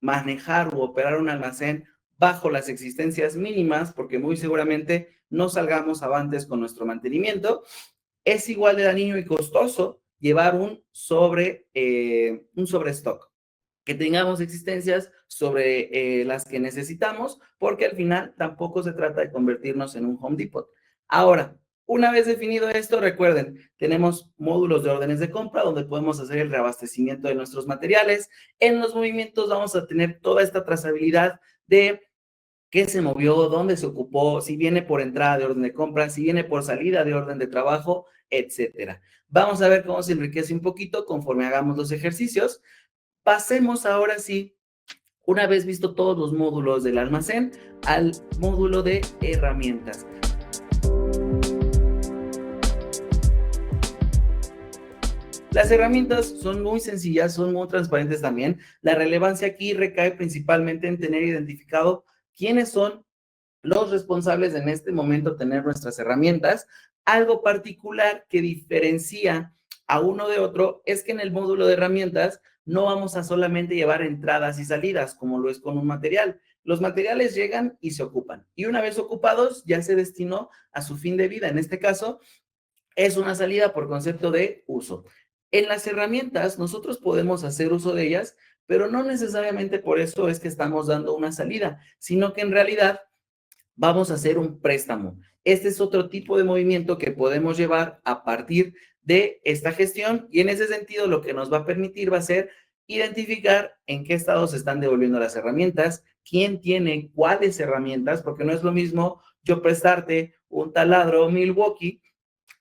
S1: manejar u operar un almacén bajo las existencias mínimas, porque muy seguramente no salgamos avantes con nuestro mantenimiento. es igual de dañino y costoso llevar un sobrestock, que tengamos existencias sobre las que necesitamos, porque al final tampoco se trata de convertirnos en un Home Depot. Ahora, una vez definido esto, recuerden, tenemos módulos de órdenes de compra donde podemos hacer el reabastecimiento de nuestros materiales. En los movimientos vamos a tener toda esta trazabilidad de qué se movió, dónde se ocupó, si viene por entrada de orden de compra, si viene por salida de orden de trabajo, etcétera. Vamos a ver cómo se enriquece un poquito conforme hagamos los ejercicios. Pasemos ahora sí, una vez visto todos los módulos del almacén, al módulo de herramientas. Las herramientas son muy sencillas, son muy transparentes también. La relevancia aquí recae principalmente en tener identificado quiénes son los responsables en este momento de tener nuestras herramientas. Algo particular que diferencia a uno de otro es que en el módulo de herramientas no vamos a solamente llevar entradas y salidas como lo es con un material. Los materiales llegan y se ocupan. Y una vez ocupados ya se destinó a su fin de vida. En este caso es una salida por concepto de uso. En las herramientas nosotros podemos hacer uso de ellas, pero no necesariamente por eso es que estamos dando una salida, sino que en realidad vamos a hacer un préstamo. Este es otro tipo de movimiento que podemos llevar a partir de esta gestión y en ese sentido lo que nos va a permitir va a ser identificar en qué estado se están devolviendo las herramientas, quién tiene cuáles herramientas, porque no es lo mismo yo prestarte un taladro Milwaukee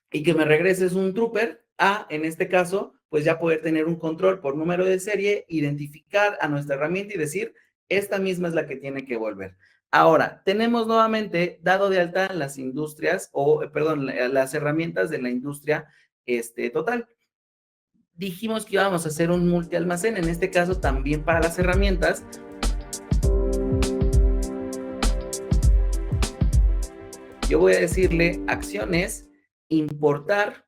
S1: y que me regreses un trooper a, en este caso, pues ya poder tener un control por número de serie, identificar a nuestra herramienta y decir, esta misma es la que tiene que volver. Ahora, tenemos nuevamente dado de alta las industrias, las herramientas de la industria total. Dijimos que íbamos a hacer un multialmacén, en este caso también para las herramientas. Yo voy a decirle acciones, importar.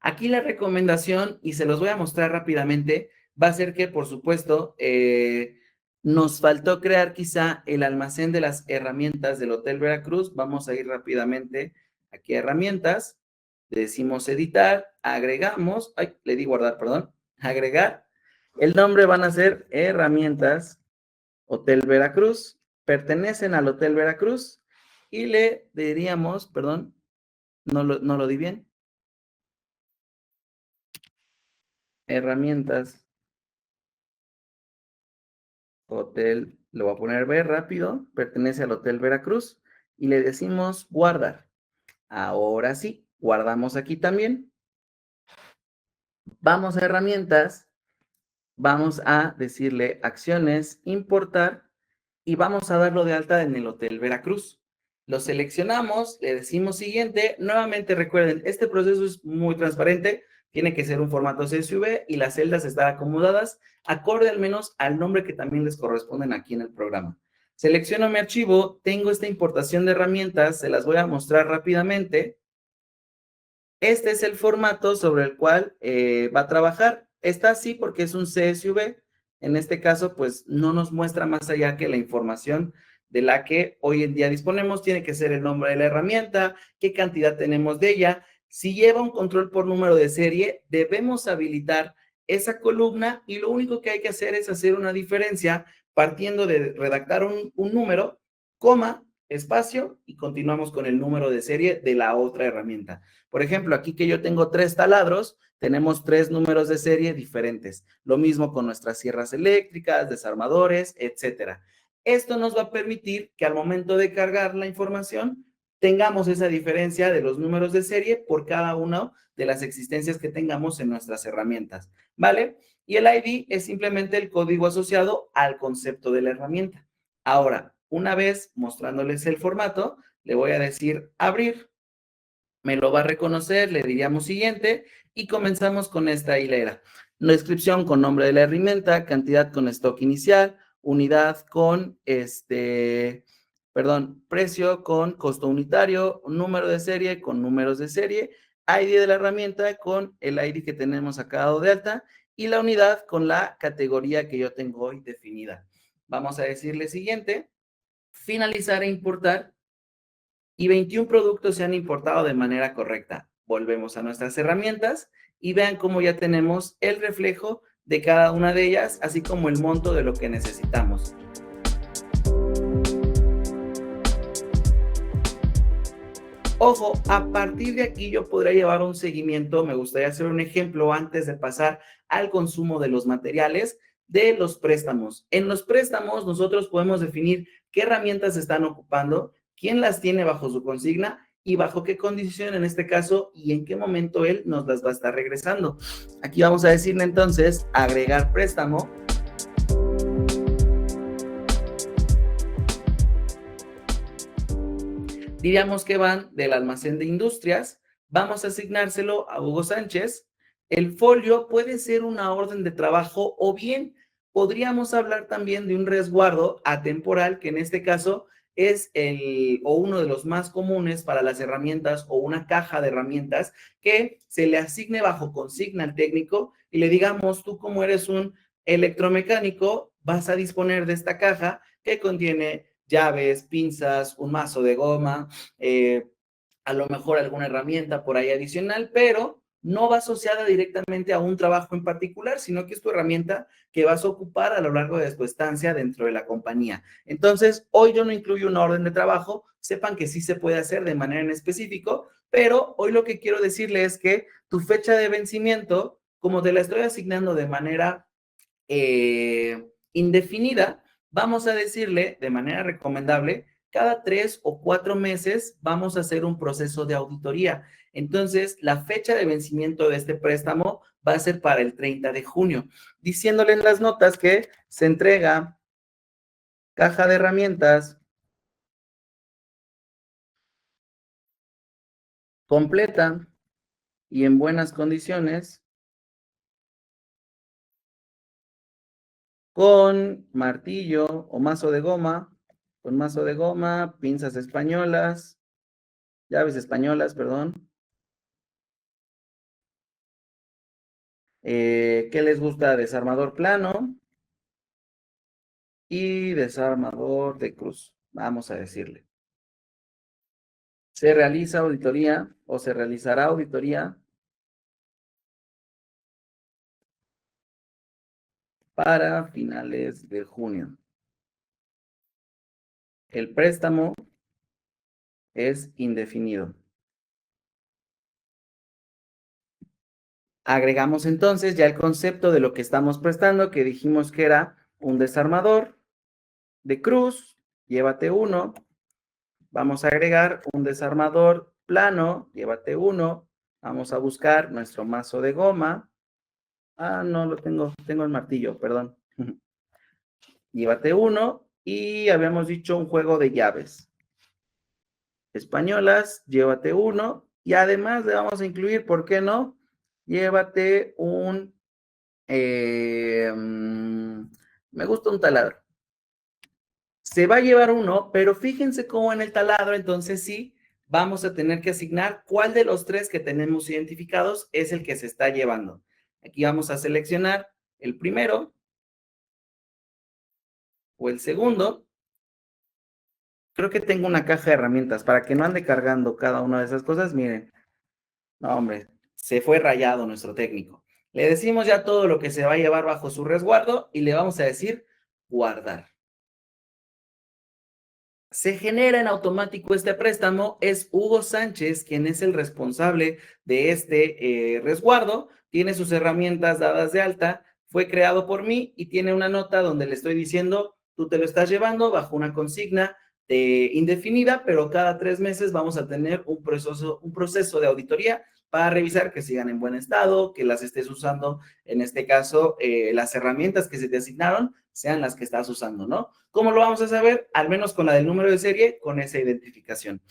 S1: Aquí la recomendación, y se los voy a mostrar rápidamente, va a ser que, por supuesto, nos faltó crear quizá el almacén de las herramientas del Hotel Veracruz. Vamos a ir rápidamente aquí a herramientas, le decimos editar, agregamos, le di guardar, perdón, agregar. El nombre van a ser herramientas Hotel Veracruz, pertenecen al Hotel Veracruz y le diríamos, perdón, no lo di bien, herramientas Hotel, lo voy a poner B rápido, pertenece al Hotel Veracruz y le decimos guardar. Ahora sí, guardamos aquí también. Vamos a herramientas, vamos a decirle acciones, importar y vamos a darlo de alta en el Hotel Veracruz. Lo seleccionamos, le decimos siguiente. Nuevamente recuerden, este proceso es muy transparente, tiene que ser un formato CSV y las celdas están acomodadas acorde al menos al nombre que también les corresponden aquí en el programa. Selecciono mi archivo, tengo esta importación de herramientas, se las voy a mostrar rápidamente. Este es el formato sobre el cual va a trabajar. Está así porque es un CSV. En este caso, pues no nos muestra más allá que la información de la que hoy en día disponemos. Tiene que ser el nombre de la herramienta, qué cantidad tenemos de ella. Si lleva un control por número de serie, debemos habilitar esa columna y lo único que hay que hacer es hacer una diferencia partiendo de redactar un número, coma, espacio y continuamos con el número de serie de la otra herramienta. Por ejemplo, aquí que yo tengo 3 taladros, tenemos 3 números de serie diferentes. Lo mismo con nuestras sierras eléctricas, desarmadores, etcétera. Esto nos va a permitir que al momento de cargar la información tengamos esa diferencia de los números de serie por cada una de las existencias que tengamos en nuestras herramientas, ¿vale? Y el ID es simplemente el código asociado al concepto de la herramienta. Ahora, una vez mostrándoles el formato, le voy a decir abrir. Me lo va a reconocer, le diríamos siguiente y comenzamos con esta hilera. Descripción con nombre de la herramienta, cantidad con stock inicial, unidad con precio con costo unitario, número de serie con números de serie, ID de la herramienta con el ID que tenemos acá de alta y la unidad con la categoría que yo tengo hoy definida. Vamos a decirle siguiente, finalizar e importar y 21 productos se han importado de manera correcta. volvemos a nuestras herramientas y vean cómo ya tenemos el reflejo de cada una de ellas, así como el monto de lo que necesitamos. Ojo, a partir de aquí yo podría llevar un seguimiento, me gustaría hacer un ejemplo antes de pasar al consumo de los materiales de los préstamos. En los préstamos nosotros podemos definir qué herramientas se están ocupando, quién las tiene bajo su consigna y bajo qué condición en este caso y en qué momento él nos las va a estar regresando. Aquí vamos a decirle entonces agregar préstamo. Diríamos que van del almacén de industrias, vamos a asignárselo a Hugo Sánchez. El folio puede ser una orden de trabajo o bien podríamos hablar también de un resguardo atemporal, que en este caso es uno de los más comunes para las herramientas o una caja de herramientas que se le asigne bajo consigna al técnico y le digamos, tú como eres un electromecánico, vas a disponer de esta caja que contiene llaves, pinzas, un mazo de goma, a lo mejor alguna herramienta por ahí adicional, pero no va asociada directamente a un trabajo en particular, sino que es tu herramienta que vas a ocupar a lo largo de tu estancia dentro de la compañía. Entonces, hoy yo no incluyo una orden de trabajo, sepan que sí se puede hacer de manera en específico, pero hoy lo que quiero decirle es que tu fecha de vencimiento, como te la estoy asignando de manera indefinida, vamos a decirle de manera recomendable, cada 3 o 4 meses vamos a hacer un proceso de auditoría. Entonces, la fecha de vencimiento de este préstamo va a ser para el 30 de junio, diciéndole en las notas que se entrega caja de herramientas completa y en buenas condiciones con martillo o mazo de goma, pinzas españolas, llaves españolas, perdón. ¿Qué les gusta? Desarmador plano y desarmador de cruz, vamos a decirle. Se realiza auditoría o se realizará auditoría para finales de junio. El préstamo es indefinido. Agregamos entonces ya el concepto de lo que estamos prestando, que dijimos que era un desarmador de cruz, llévate uno. Vamos a agregar un desarmador plano, llévate uno. Vamos a buscar nuestro mazo de goma. Ah, no lo tengo el martillo, perdón. Llévate uno y habíamos dicho un juego de llaves españolas, llévate uno y además le vamos a incluir, ¿por qué no? Llévate un, me gusta un taladro. Se va a llevar uno, pero fíjense cómo en el taladro, entonces sí, vamos a tener que asignar cuál de los 3 que tenemos identificados es el que se está llevando. Aquí vamos a seleccionar el primero o el segundo. Creo que tengo una caja de herramientas para que no ande cargando cada una de esas cosas. Miren, no, hombre, se fue rayado nuestro técnico. Le decimos ya todo lo que se va a llevar bajo su resguardo y le vamos a decir guardar. Se genera en automático este préstamo, es Hugo Sánchez quien es el responsable de este resguardo, tiene sus herramientas dadas de alta, fue creado por mí y tiene una nota donde le estoy diciendo, tú te lo estás llevando bajo una consigna indefinida, pero cada 3 meses vamos a tener un proceso de auditoría para revisar que sigan en buen estado, que las estés usando, en este caso, las herramientas que se te asignaron sean las que estás usando, ¿no? ¿Cómo lo vamos a saber? Al menos con la del número de serie, con esa identificación.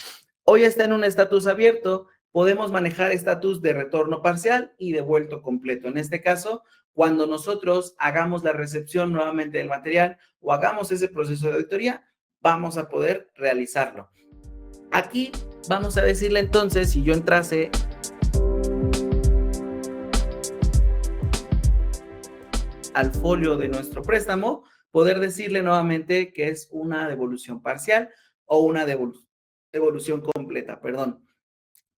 S1: Hoy está en un estatus abierto, podemos manejar estatus de retorno parcial y devuelto completo. En este caso, cuando nosotros hagamos la recepción nuevamente del material o hagamos ese proceso de auditoría, vamos a poder realizarlo. Aquí vamos a decirle entonces, si yo entrase al folio de nuestro préstamo, poder decirle nuevamente que es una devolución parcial o una devolución completa, perdón.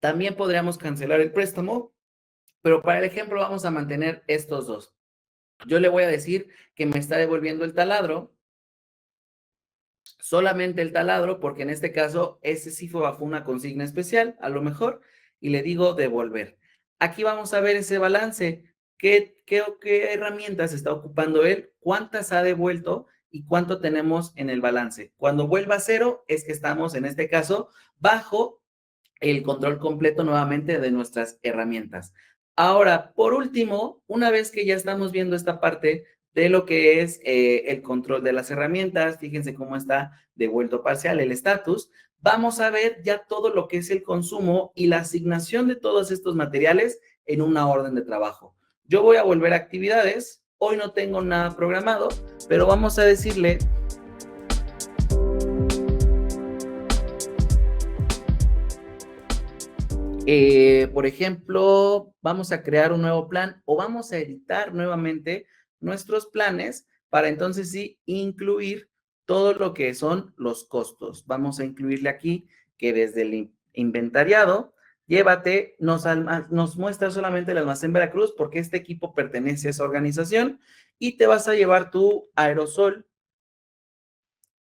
S1: También podríamos cancelar el préstamo, pero para el ejemplo vamos a mantener estos dos. Yo le voy a decir que me está devolviendo el taladro, solamente el taladro, porque en este caso ese sí fue bajo una consigna especial, a lo mejor, y le digo devolver. Aquí vamos a ver ese balance. ¿Qué herramientas está ocupando él? ¿Cuántas ha devuelto? ¿Y cuánto tenemos en el balance? Cuando vuelva a cero, es que estamos, en este caso, bajo el control completo nuevamente de nuestras herramientas. Ahora, por último, una vez que ya estamos viendo esta parte de lo que es el control de las herramientas, fíjense cómo está devuelto parcial el estatus, vamos a ver ya todo lo que es el consumo y la asignación de todos estos materiales en una orden de trabajo. Yo voy a volver a actividades, hoy no tengo nada programado, pero vamos a decirle por ejemplo, vamos a crear un nuevo plan o vamos a editar nuevamente nuestros planes para entonces sí incluir todo lo que son los costos. Vamos a incluirle aquí que desde el inventariado, llévate, nos muestra solamente el almacén Veracruz porque este equipo pertenece a esa organización y te vas a llevar tu aerosol,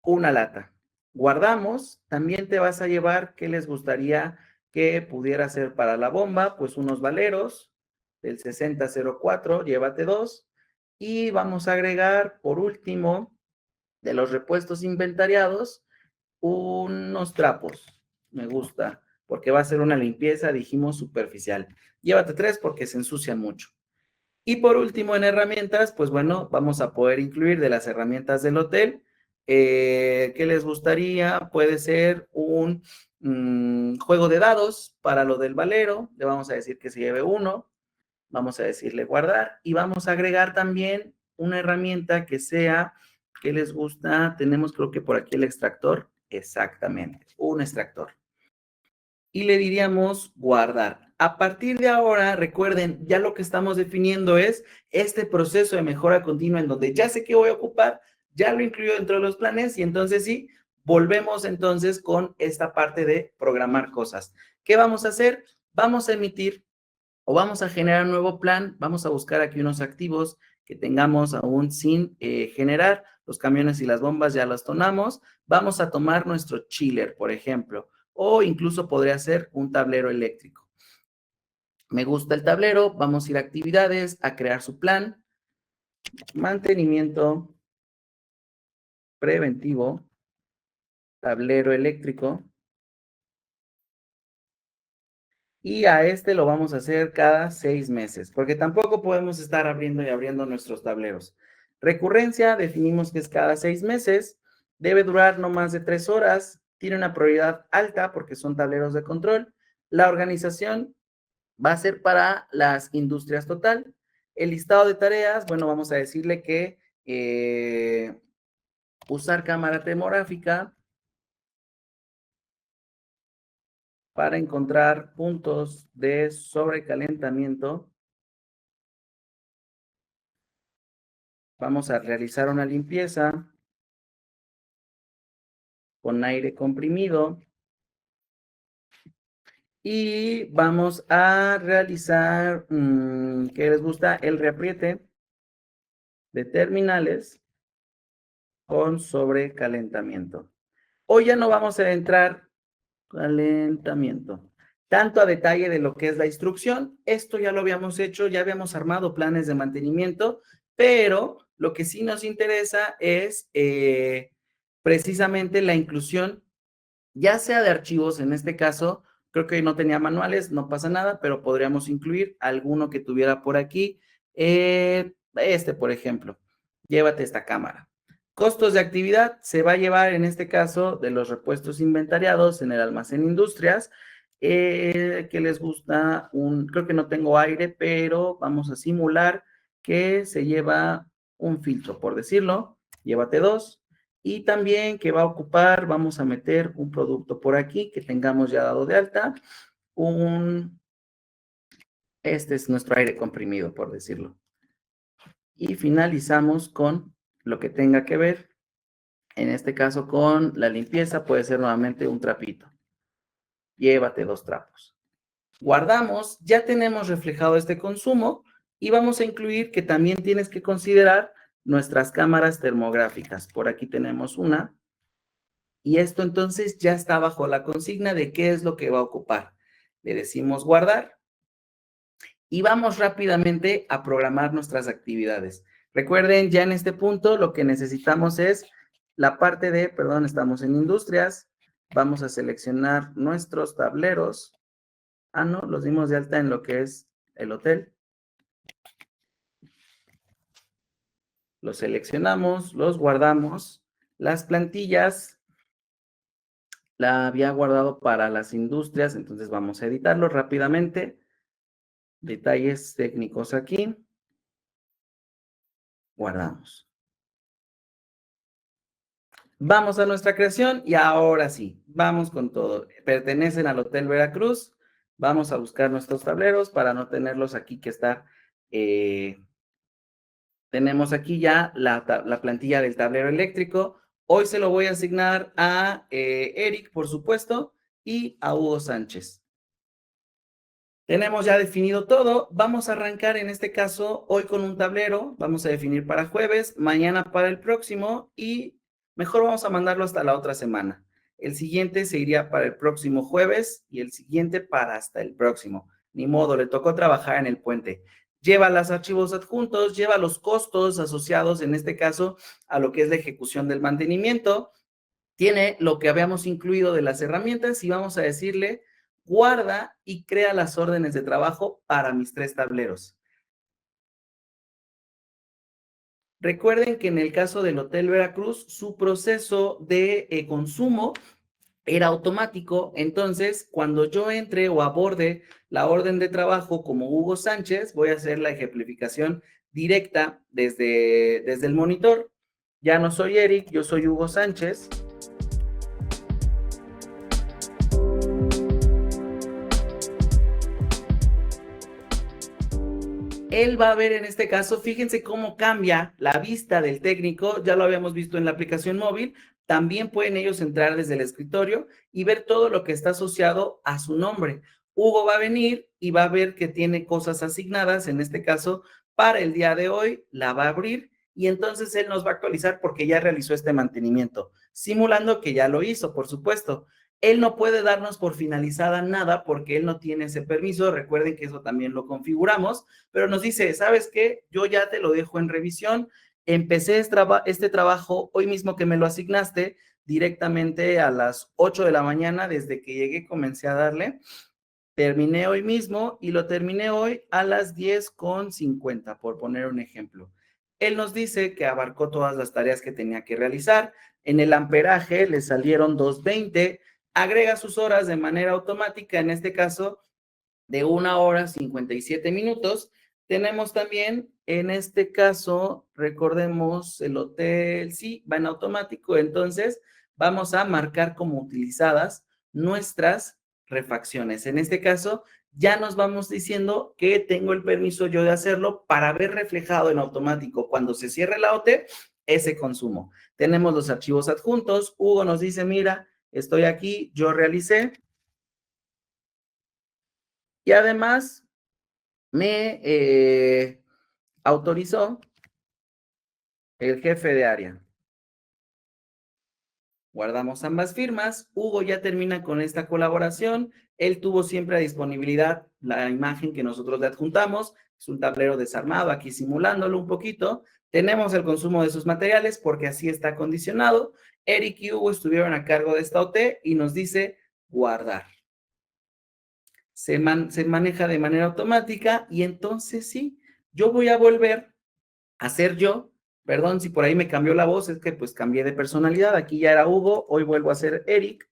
S1: una lata. Guardamos, también te vas a llevar qué les gustaría que pudiera ser para la bomba, pues unos valeros del 6004, llévate dos. Y vamos a agregar, por último, de los repuestos inventariados, unos trapos. Me gusta, porque va a ser una limpieza, dijimos, superficial. Llévate tres porque se ensucian mucho. Y por último, en herramientas, pues bueno, vamos a poder incluir de las herramientas del hotel. ¿Qué les gustaría? Puede ser un juego de dados para lo del valero. Le vamos a decir que se lleve uno. Vamos a decirle guardar. Y vamos a agregar también una herramienta que sea, ¿qué les gusta? Tenemos creo que por aquí el extractor. Exactamente, un extractor. Y le diríamos guardar. A partir de ahora, recuerden, ya lo que estamos definiendo es este proceso de mejora continua en donde ya sé que voy a ocupar, ya lo incluyo dentro de los planes y entonces sí, volvemos entonces con esta parte de programar cosas. ¿Qué vamos a hacer? Vamos a emitir o vamos a generar un nuevo plan, vamos a buscar aquí unos activos que tengamos aún sin generar, los camiones y las bombas ya los tomamos, vamos a tomar nuestro chiller, por ejemplo, o incluso podría ser un tablero eléctrico. Me gusta el tablero, vamos a ir a actividades, a crear su plan, mantenimiento preventivo, tablero eléctrico, y a este lo vamos a hacer cada 6 meses, porque tampoco podemos estar abriendo y abriendo nuestros tableros. Recurrencia, definimos que es cada 6 meses, debe durar no más de 3 horas, tiene una prioridad alta porque son tableros de control. La organización va a ser para las industrias total. El listado de tareas, bueno, vamos a decirle que usar cámara termográfica para encontrar puntos de sobrecalentamiento. Vamos a realizar una limpieza con aire comprimido y vamos a realizar, ¿qué les gusta? El reapriete de terminales con sobrecalentamiento. Hoy ya no vamos a entrar calentamiento tanto a detalle de lo que es la instrucción. Esto ya lo habíamos hecho, ya habíamos armado planes de mantenimiento, pero lo que sí nos interesa es precisamente la inclusión, ya sea de archivos, en este caso, creo que no tenía manuales, no pasa nada, pero podríamos incluir alguno que tuviera por aquí. Por ejemplo, llévate esta cámara. Costos de actividad se va a llevar en este caso de los repuestos inventariados en el almacén industrias. Que les gusta creo que no tengo aire, pero vamos a simular que se lleva un filtro, por decirlo. Llévate dos. Y también que va a ocupar, vamos a meter un producto por aquí que tengamos ya dado de alta. Este es nuestro aire comprimido, por decirlo. Y finalizamos con lo que tenga que ver, en este caso con la limpieza, puede ser nuevamente un trapito. Llévate dos trapos. Guardamos, ya tenemos reflejado este consumo y vamos a incluir que también tienes que considerar nuestras cámaras termográficas. Por aquí tenemos una. Y esto entonces ya está bajo la consigna de qué es lo que va a ocupar. Le decimos guardar y vamos rápidamente a programar nuestras actividades. Recuerden, ya en este punto lo que necesitamos es la parte de, perdón, estamos en industrias, vamos a seleccionar nuestros tableros. Ah, no, los dimos de alta en lo que es el hotel. Los seleccionamos, los guardamos. Las plantillas la había guardado para las industrias, entonces vamos a editarlo rápidamente. Detalles técnicos aquí. Guardamos. Vamos a nuestra creación y ahora sí, vamos con todo. Pertenecen al Hotel Veracruz. Vamos a buscar nuestros tableros para no tenerlos aquí que estar. Tenemos aquí ya la plantilla del tablero eléctrico. Hoy se lo voy a asignar a Eric, por supuesto, y a Hugo Sánchez. Tenemos ya definido todo. Vamos a arrancar en este caso hoy con un tablero. Vamos a definir para jueves, mañana para el próximo y mejor vamos a mandarlo hasta la otra semana. El siguiente se iría para el próximo jueves y el siguiente para hasta el próximo. Ni modo, le tocó trabajar en el puente. Lleva los archivos adjuntos, lleva los costos asociados en este caso a lo que es la ejecución del mantenimiento. Tiene lo que habíamos incluido de las herramientas y vamos a decirle guarda y crea las órdenes de trabajo para mis 3 tableros. Recuerden que en el caso del Hotel Veracruz, su proceso de consumo era automático, entonces cuando yo entre o aborde la orden de trabajo como Hugo Sánchez, voy a hacer la ejemplificación directa desde el monitor. Ya no soy Eric, yo soy Hugo Sánchez. Él va a ver en este caso, fíjense cómo cambia la vista del técnico, ya lo habíamos visto en la aplicación móvil, también pueden ellos entrar desde el escritorio y ver todo lo que está asociado a su nombre. Hugo va a venir y va a ver que tiene cosas asignadas, en este caso, para el día de hoy, la va a abrir y entonces él nos va a actualizar porque ya realizó este mantenimiento, simulando que ya lo hizo, por supuesto. Él no puede darnos por finalizada nada porque él no tiene ese permiso. Recuerden que eso también lo configuramos, pero nos dice, ¿sabes qué? Yo ya te lo dejo en revisión. Empecé este trabajo hoy mismo que me lo asignaste directamente a las 8 de la mañana. Desde que llegué comencé a darle. Terminé hoy mismo y lo terminé hoy a las 10:50, por poner un ejemplo. Él nos dice que abarcó todas las tareas que tenía que realizar. En el amperaje le salieron 220. Agrega sus horas de manera automática, en este caso de 1 hora 57 minutos. Tenemos también, en este caso, recordemos el hotel, sí, va en automático, entonces vamos a marcar como utilizadas nuestras refacciones. En este caso, ya nos vamos diciendo que tengo el permiso yo de hacerlo para ver reflejado en automático cuando se cierre la OT ese consumo. Tenemos los archivos adjuntos. Hugo nos dice, mira, estoy aquí, yo realicé. Y además me autorizó el jefe de área. Guardamos ambas firmas. Hugo ya termina con esta colaboración. Él tuvo siempre a disponibilidad la imagen que nosotros le adjuntamos. Es un tablero desarmado, aquí simulándolo un poquito. Tenemos el consumo de sus materiales porque así está condicionado. Eric y Hugo estuvieron a cargo de esta OT y nos dice guardar. Se maneja de manera automática y entonces sí, yo voy a volver a ser yo. Perdón si por ahí me cambió la voz, es que pues cambié de personalidad. Aquí ya era Hugo, hoy vuelvo a ser Eric.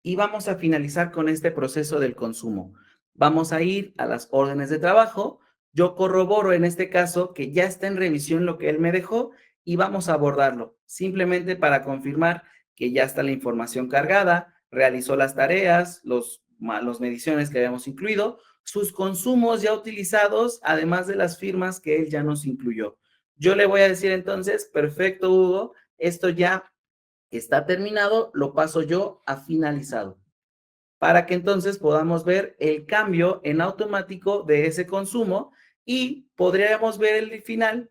S1: Y vamos a finalizar con este proceso del consumo. Vamos a ir a las órdenes de trabajo. Yo corroboro en este caso que ya está en revisión lo que él me dejó y vamos a abordarlo, simplemente para confirmar que ya está la información cargada, realizó las tareas, las mediciones que habíamos incluido, sus consumos ya utilizados, además de las firmas que él ya nos incluyó. Yo le voy a decir entonces, perfecto, Hugo, esto ya está terminado, lo paso yo a finalizado, para que entonces podamos ver el cambio en automático de ese consumo y podríamos ver el final,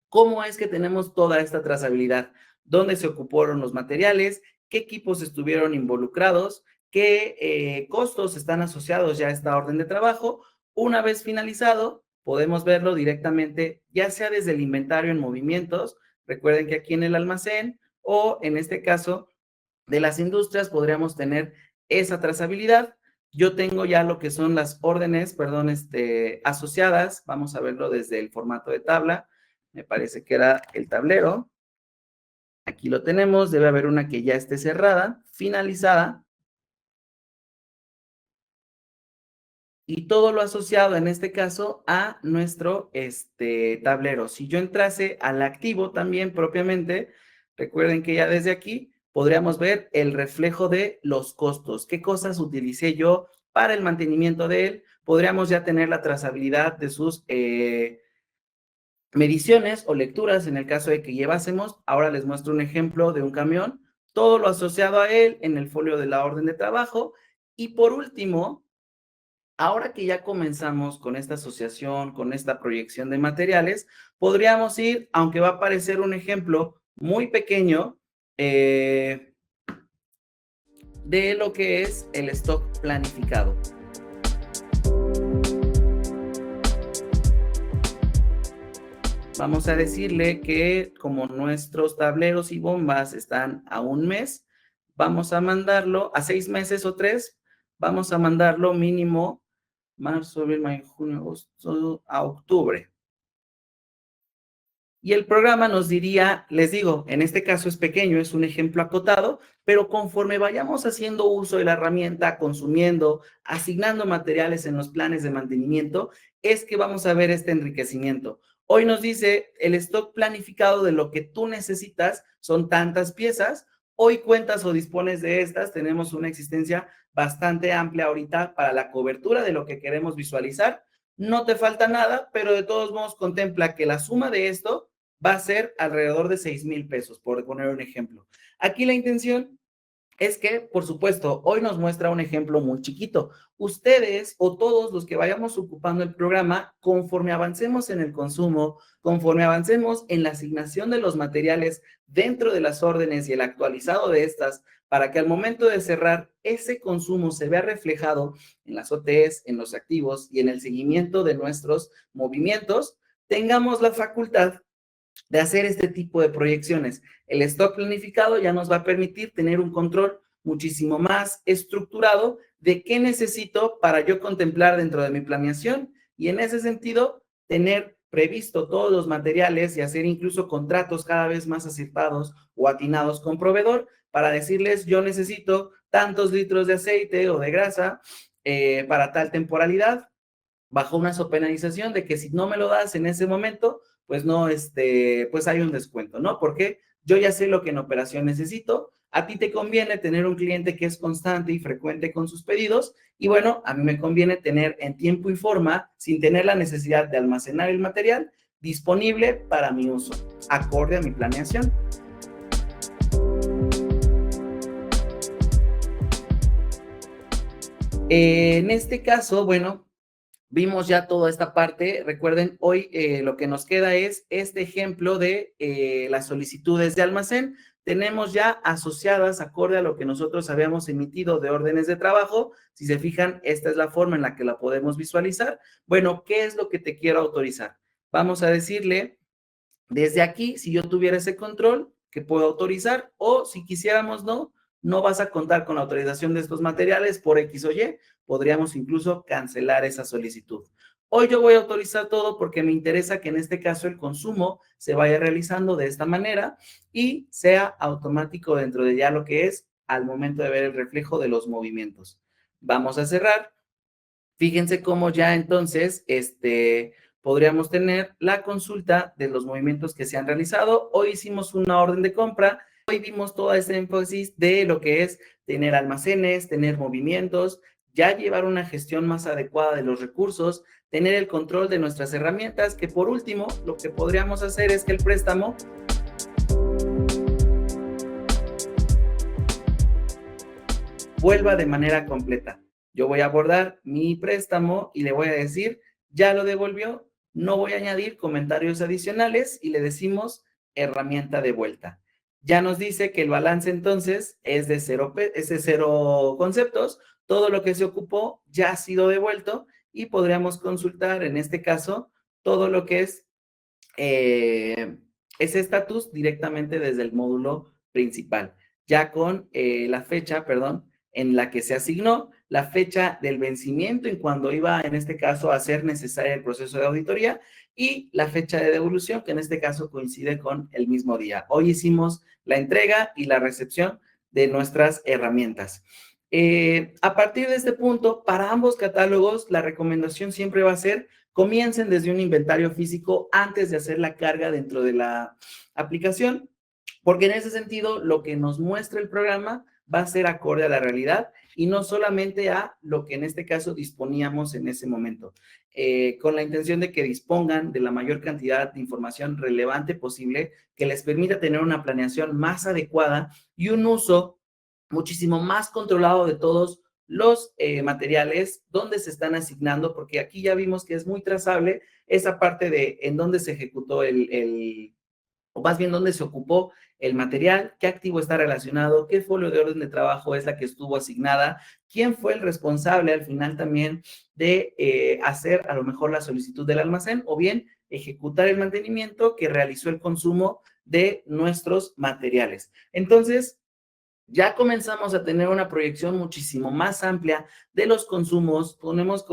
S1: cómo es que tenemos toda esta trazabilidad, dónde se ocuparon los materiales, qué equipos estuvieron involucrados, qué costos están asociados ya a esta orden de trabajo. Una vez finalizado, podemos verlo directamente, ya sea desde el inventario en movimientos, recuerden que aquí en el almacén, o en este caso de las industrias podríamos tener esa trazabilidad. Yo tengo ya lo que son las órdenes, perdón, asociadas. Vamos a verlo desde el formato de tabla. Me parece que era el tablero. Aquí lo tenemos. Debe haber una que ya esté cerrada, finalizada. Y todo lo asociado en este caso a nuestro tablero. Si yo entrase al activo también propiamente, recuerden que ya desde aquí podríamos ver el reflejo de los costos. ¿Qué cosas utilicé yo para el mantenimiento de él? Podríamos ya tener la trazabilidad de sus mediciones o lecturas en el caso de que llevásemos. Ahora les muestro un ejemplo de un camión. Todo lo asociado a él en el folio de la orden de trabajo. Y por último, ahora que ya comenzamos con esta asociación, con esta proyección de materiales, podríamos ir, aunque va a parecer un ejemplo muy pequeño, de lo que es el stock planificado. Vamos a decirle que como nuestros tableros y bombas están a un mes, vamos a mandarlo a 6 meses o 3, vamos a mandarlo mínimo marzo, abril, mayo, junio, agosto, a octubre. Y el programa nos diría, les digo, en este caso es pequeño, es un ejemplo acotado, pero conforme vayamos haciendo uso de la herramienta, consumiendo, asignando materiales en los planes de mantenimiento, es que vamos a ver este enriquecimiento. Hoy nos dice el stock planificado de lo que tú necesitas son tantas piezas. Hoy cuentas o dispones de estas, tenemos una existencia bastante amplia ahorita para la cobertura de lo que queremos visualizar. No te falta nada, pero de todos modos contempla que la suma de esto va a ser alrededor de 6,000 pesos, por poner un ejemplo. Aquí la intención es que, por supuesto, hoy nos muestra un ejemplo muy chiquito. Ustedes o todos los que vayamos ocupando el programa, conforme avancemos en el consumo, conforme avancemos en la asignación de los materiales dentro de las órdenes y el actualizado de estas, para que al momento de cerrar ese consumo se vea reflejado en las OTs, en los activos y en el seguimiento de nuestros movimientos, tengamos la facultad de hacer este tipo de proyecciones. El stock planificado ya nos va a permitir tener un control muchísimo más estructurado de qué necesito para yo contemplar dentro de mi planeación y en ese sentido tener previsto todos los materiales y hacer incluso contratos cada vez más acertados o atinados con proveedor para decirles yo necesito tantos litros de aceite o de grasa para tal temporalidad bajo una penalización de que si no me lo das en ese momento, pues no, pues hay un descuento, ¿no? Porque yo ya sé lo que en operación necesito, a ti te conviene tener un cliente que es constante y frecuente con sus pedidos, y bueno, a mí me conviene tener en tiempo y forma, sin tener la necesidad de almacenar el material, disponible para mi uso, acorde a mi planeación. En este caso, bueno, vimos ya toda esta parte. Recuerden, hoy lo que nos queda es este ejemplo de las solicitudes de almacén. Tenemos ya asociadas, acorde a lo que nosotros habíamos emitido de órdenes de trabajo. Si se fijan, esta es la forma en la que la podemos visualizar. Bueno, ¿qué es lo que te quiero autorizar? Vamos a decirle, desde aquí, si yo tuviera ese control, que puedo autorizar, o si quisiéramos no vas a contar con la autorización de estos materiales por X o Y, podríamos incluso cancelar esa solicitud. Hoy yo voy a autorizar todo porque me interesa que en este caso el consumo se vaya realizando de esta manera y sea automático dentro de ya lo que es al momento de ver el reflejo de los movimientos. Vamos a cerrar. Fíjense cómo ya entonces, podríamos tener la consulta de los movimientos que se han realizado. Hoy hicimos una orden de compra. Hoy vimos todo ese énfasis de lo que es tener almacenes, tener movimientos, ya llevar una gestión más adecuada de los recursos, tener el control de nuestras herramientas, que por último, lo que podríamos hacer es que el préstamo vuelva de manera completa. Yo voy a abordar mi préstamo y le voy a decir, ya lo devolvió, no voy a añadir comentarios adicionales y le decimos herramienta de vuelta. Ya nos dice que el balance entonces es de cero conceptos, todo lo que se ocupó ya ha sido devuelto y podríamos consultar en este caso todo lo que es ese estatus directamente desde el módulo principal, ya con la fecha, perdón, en la que se asignó, la fecha del vencimiento en cuando iba, en este caso, a ser necesario el proceso de auditoría y la fecha de devolución, que en este caso coincide con el mismo día. Hoy hicimos la entrega y la recepción de nuestras herramientas. A partir de este punto, para ambos catálogos, la recomendación siempre va a ser comiencen desde un inventario físico antes de hacer la carga dentro de la aplicación, porque en ese sentido lo que nos muestra el programa va a ser acorde a la realidad y no solamente a lo que en este caso disponíamos en ese momento, con la intención de que dispongan de la mayor cantidad de información relevante posible que les permita tener una planeación más adecuada y un uso muchísimo más controlado de todos los materiales, dónde se están asignando, porque aquí ya vimos que es muy trazable esa parte de en dónde se ejecutó o más bien dónde se ocupó el material, qué activo está relacionado, qué folio de orden de trabajo es la que estuvo asignada, quién fue el responsable al final también de hacer a lo mejor la solicitud del almacén o bien ejecutar el mantenimiento que realizó el consumo de nuestros materiales. Entonces, ya comenzamos a tener una proyección muchísimo más amplia de los consumos, podemos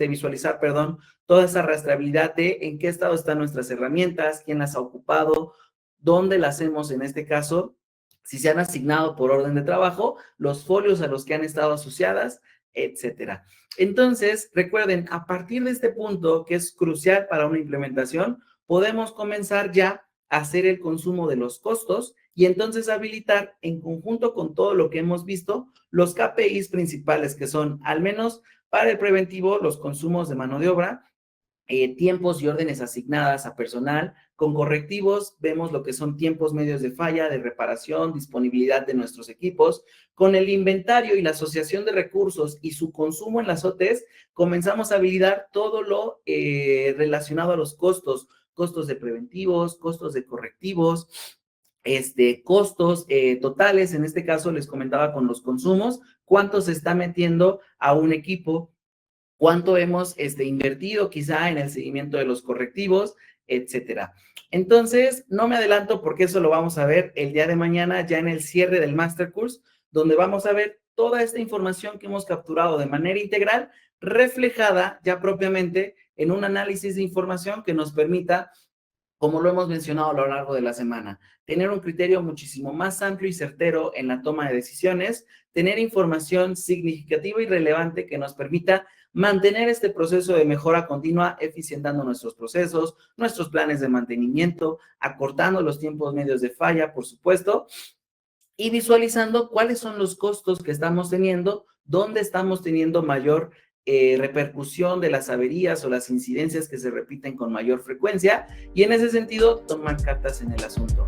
S1: visualizar, perdón, toda esa rastreabilidad de en qué estado están nuestras herramientas, quién las ha ocupado, dónde las hacemos en este caso, si se han asignado por orden de trabajo, los folios a los que han estado asociadas, etcétera. Entonces, recuerden, a partir de este punto, que es crucial para una implementación, podemos comenzar ya a hacer el consumo de los costos y entonces habilitar en conjunto con todo lo que hemos visto los KPIs principales que son al menos para el preventivo los consumos de mano de obra, tiempos y órdenes asignadas a personal. Con correctivos vemos lo que son tiempos medios de falla, de reparación, disponibilidad de nuestros equipos. Con el inventario y la asociación de recursos y su consumo en las OTs, comenzamos a habilitar todo lo relacionado a los costos, costos de preventivos, costos de correctivos, costos totales, en este caso les comentaba con los consumos, cuánto se está metiendo a un equipo, cuánto hemos invertido quizá en el seguimiento de los correctivos, etcétera. Entonces, no me adelanto porque eso lo vamos a ver el día de mañana ya en el cierre del Master Course, donde vamos a ver toda esta información que hemos capturado de manera integral, reflejada ya propiamente en un análisis de información que nos permita, como lo hemos mencionado a lo largo de la semana, tener un criterio muchísimo más amplio y certero en la toma de decisiones, tener información significativa y relevante que nos permita mantener este proceso de mejora continua, eficientando nuestros procesos, nuestros planes de mantenimiento, acortando los tiempos medios de falla, por supuesto, y visualizando cuáles son los costos que estamos teniendo, dónde estamos teniendo mayor repercusión de las averías o las incidencias que se repiten con mayor frecuencia, y en ese sentido tomar cartas en el asunto.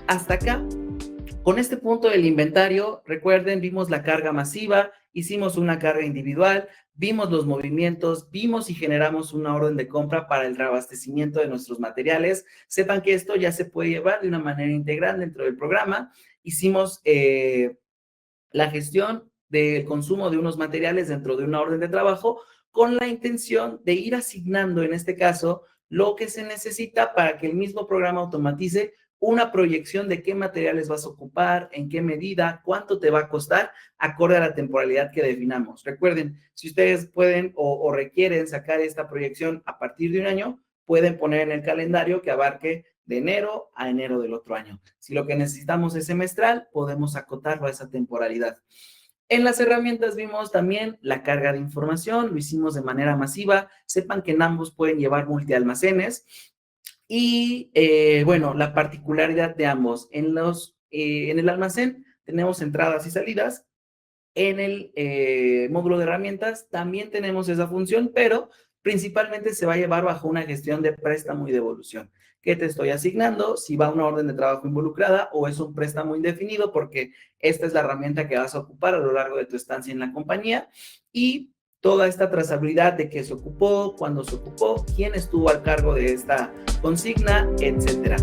S1: Hasta acá, con este punto del inventario, recuerden, vimos la carga masiva, hicimos una carga individual, vimos los movimientos, vimos y generamos una orden de compra para el reabastecimiento de nuestros materiales. Sepan que esto ya se puede llevar de una manera integral dentro del programa. Hicimos la gestión del consumo de unos materiales dentro de una orden de trabajo con la intención de ir asignando, en este caso, lo que se necesita para que el mismo programa automatice una proyección de qué materiales vas a ocupar, en qué medida, cuánto te va a costar, acorde a la temporalidad que definamos. Recuerden, si ustedes pueden o requieren sacar esta proyección a partir de un año, pueden poner en el calendario que abarque de enero a enero del otro año. Si lo que necesitamos es semestral, podemos acotarlo a esa temporalidad. En las herramientas vimos también la carga de información, lo hicimos de manera masiva. Sepan que en ambos pueden llevar multialmacenes. Y bueno, la particularidad de ambos, en el almacén tenemos entradas y salidas, en el módulo de herramientas también tenemos esa función, pero principalmente se va a llevar bajo una gestión de préstamo y devolución. ¿Qué te estoy asignando? Si va una orden de trabajo involucrada o es un préstamo indefinido, porque esta es la herramienta que vas a ocupar a lo largo de tu estancia en la compañía, y toda esta trazabilidad de qué se ocupó, cuándo se ocupó, quién estuvo al cargo de esta consigna, etcétera.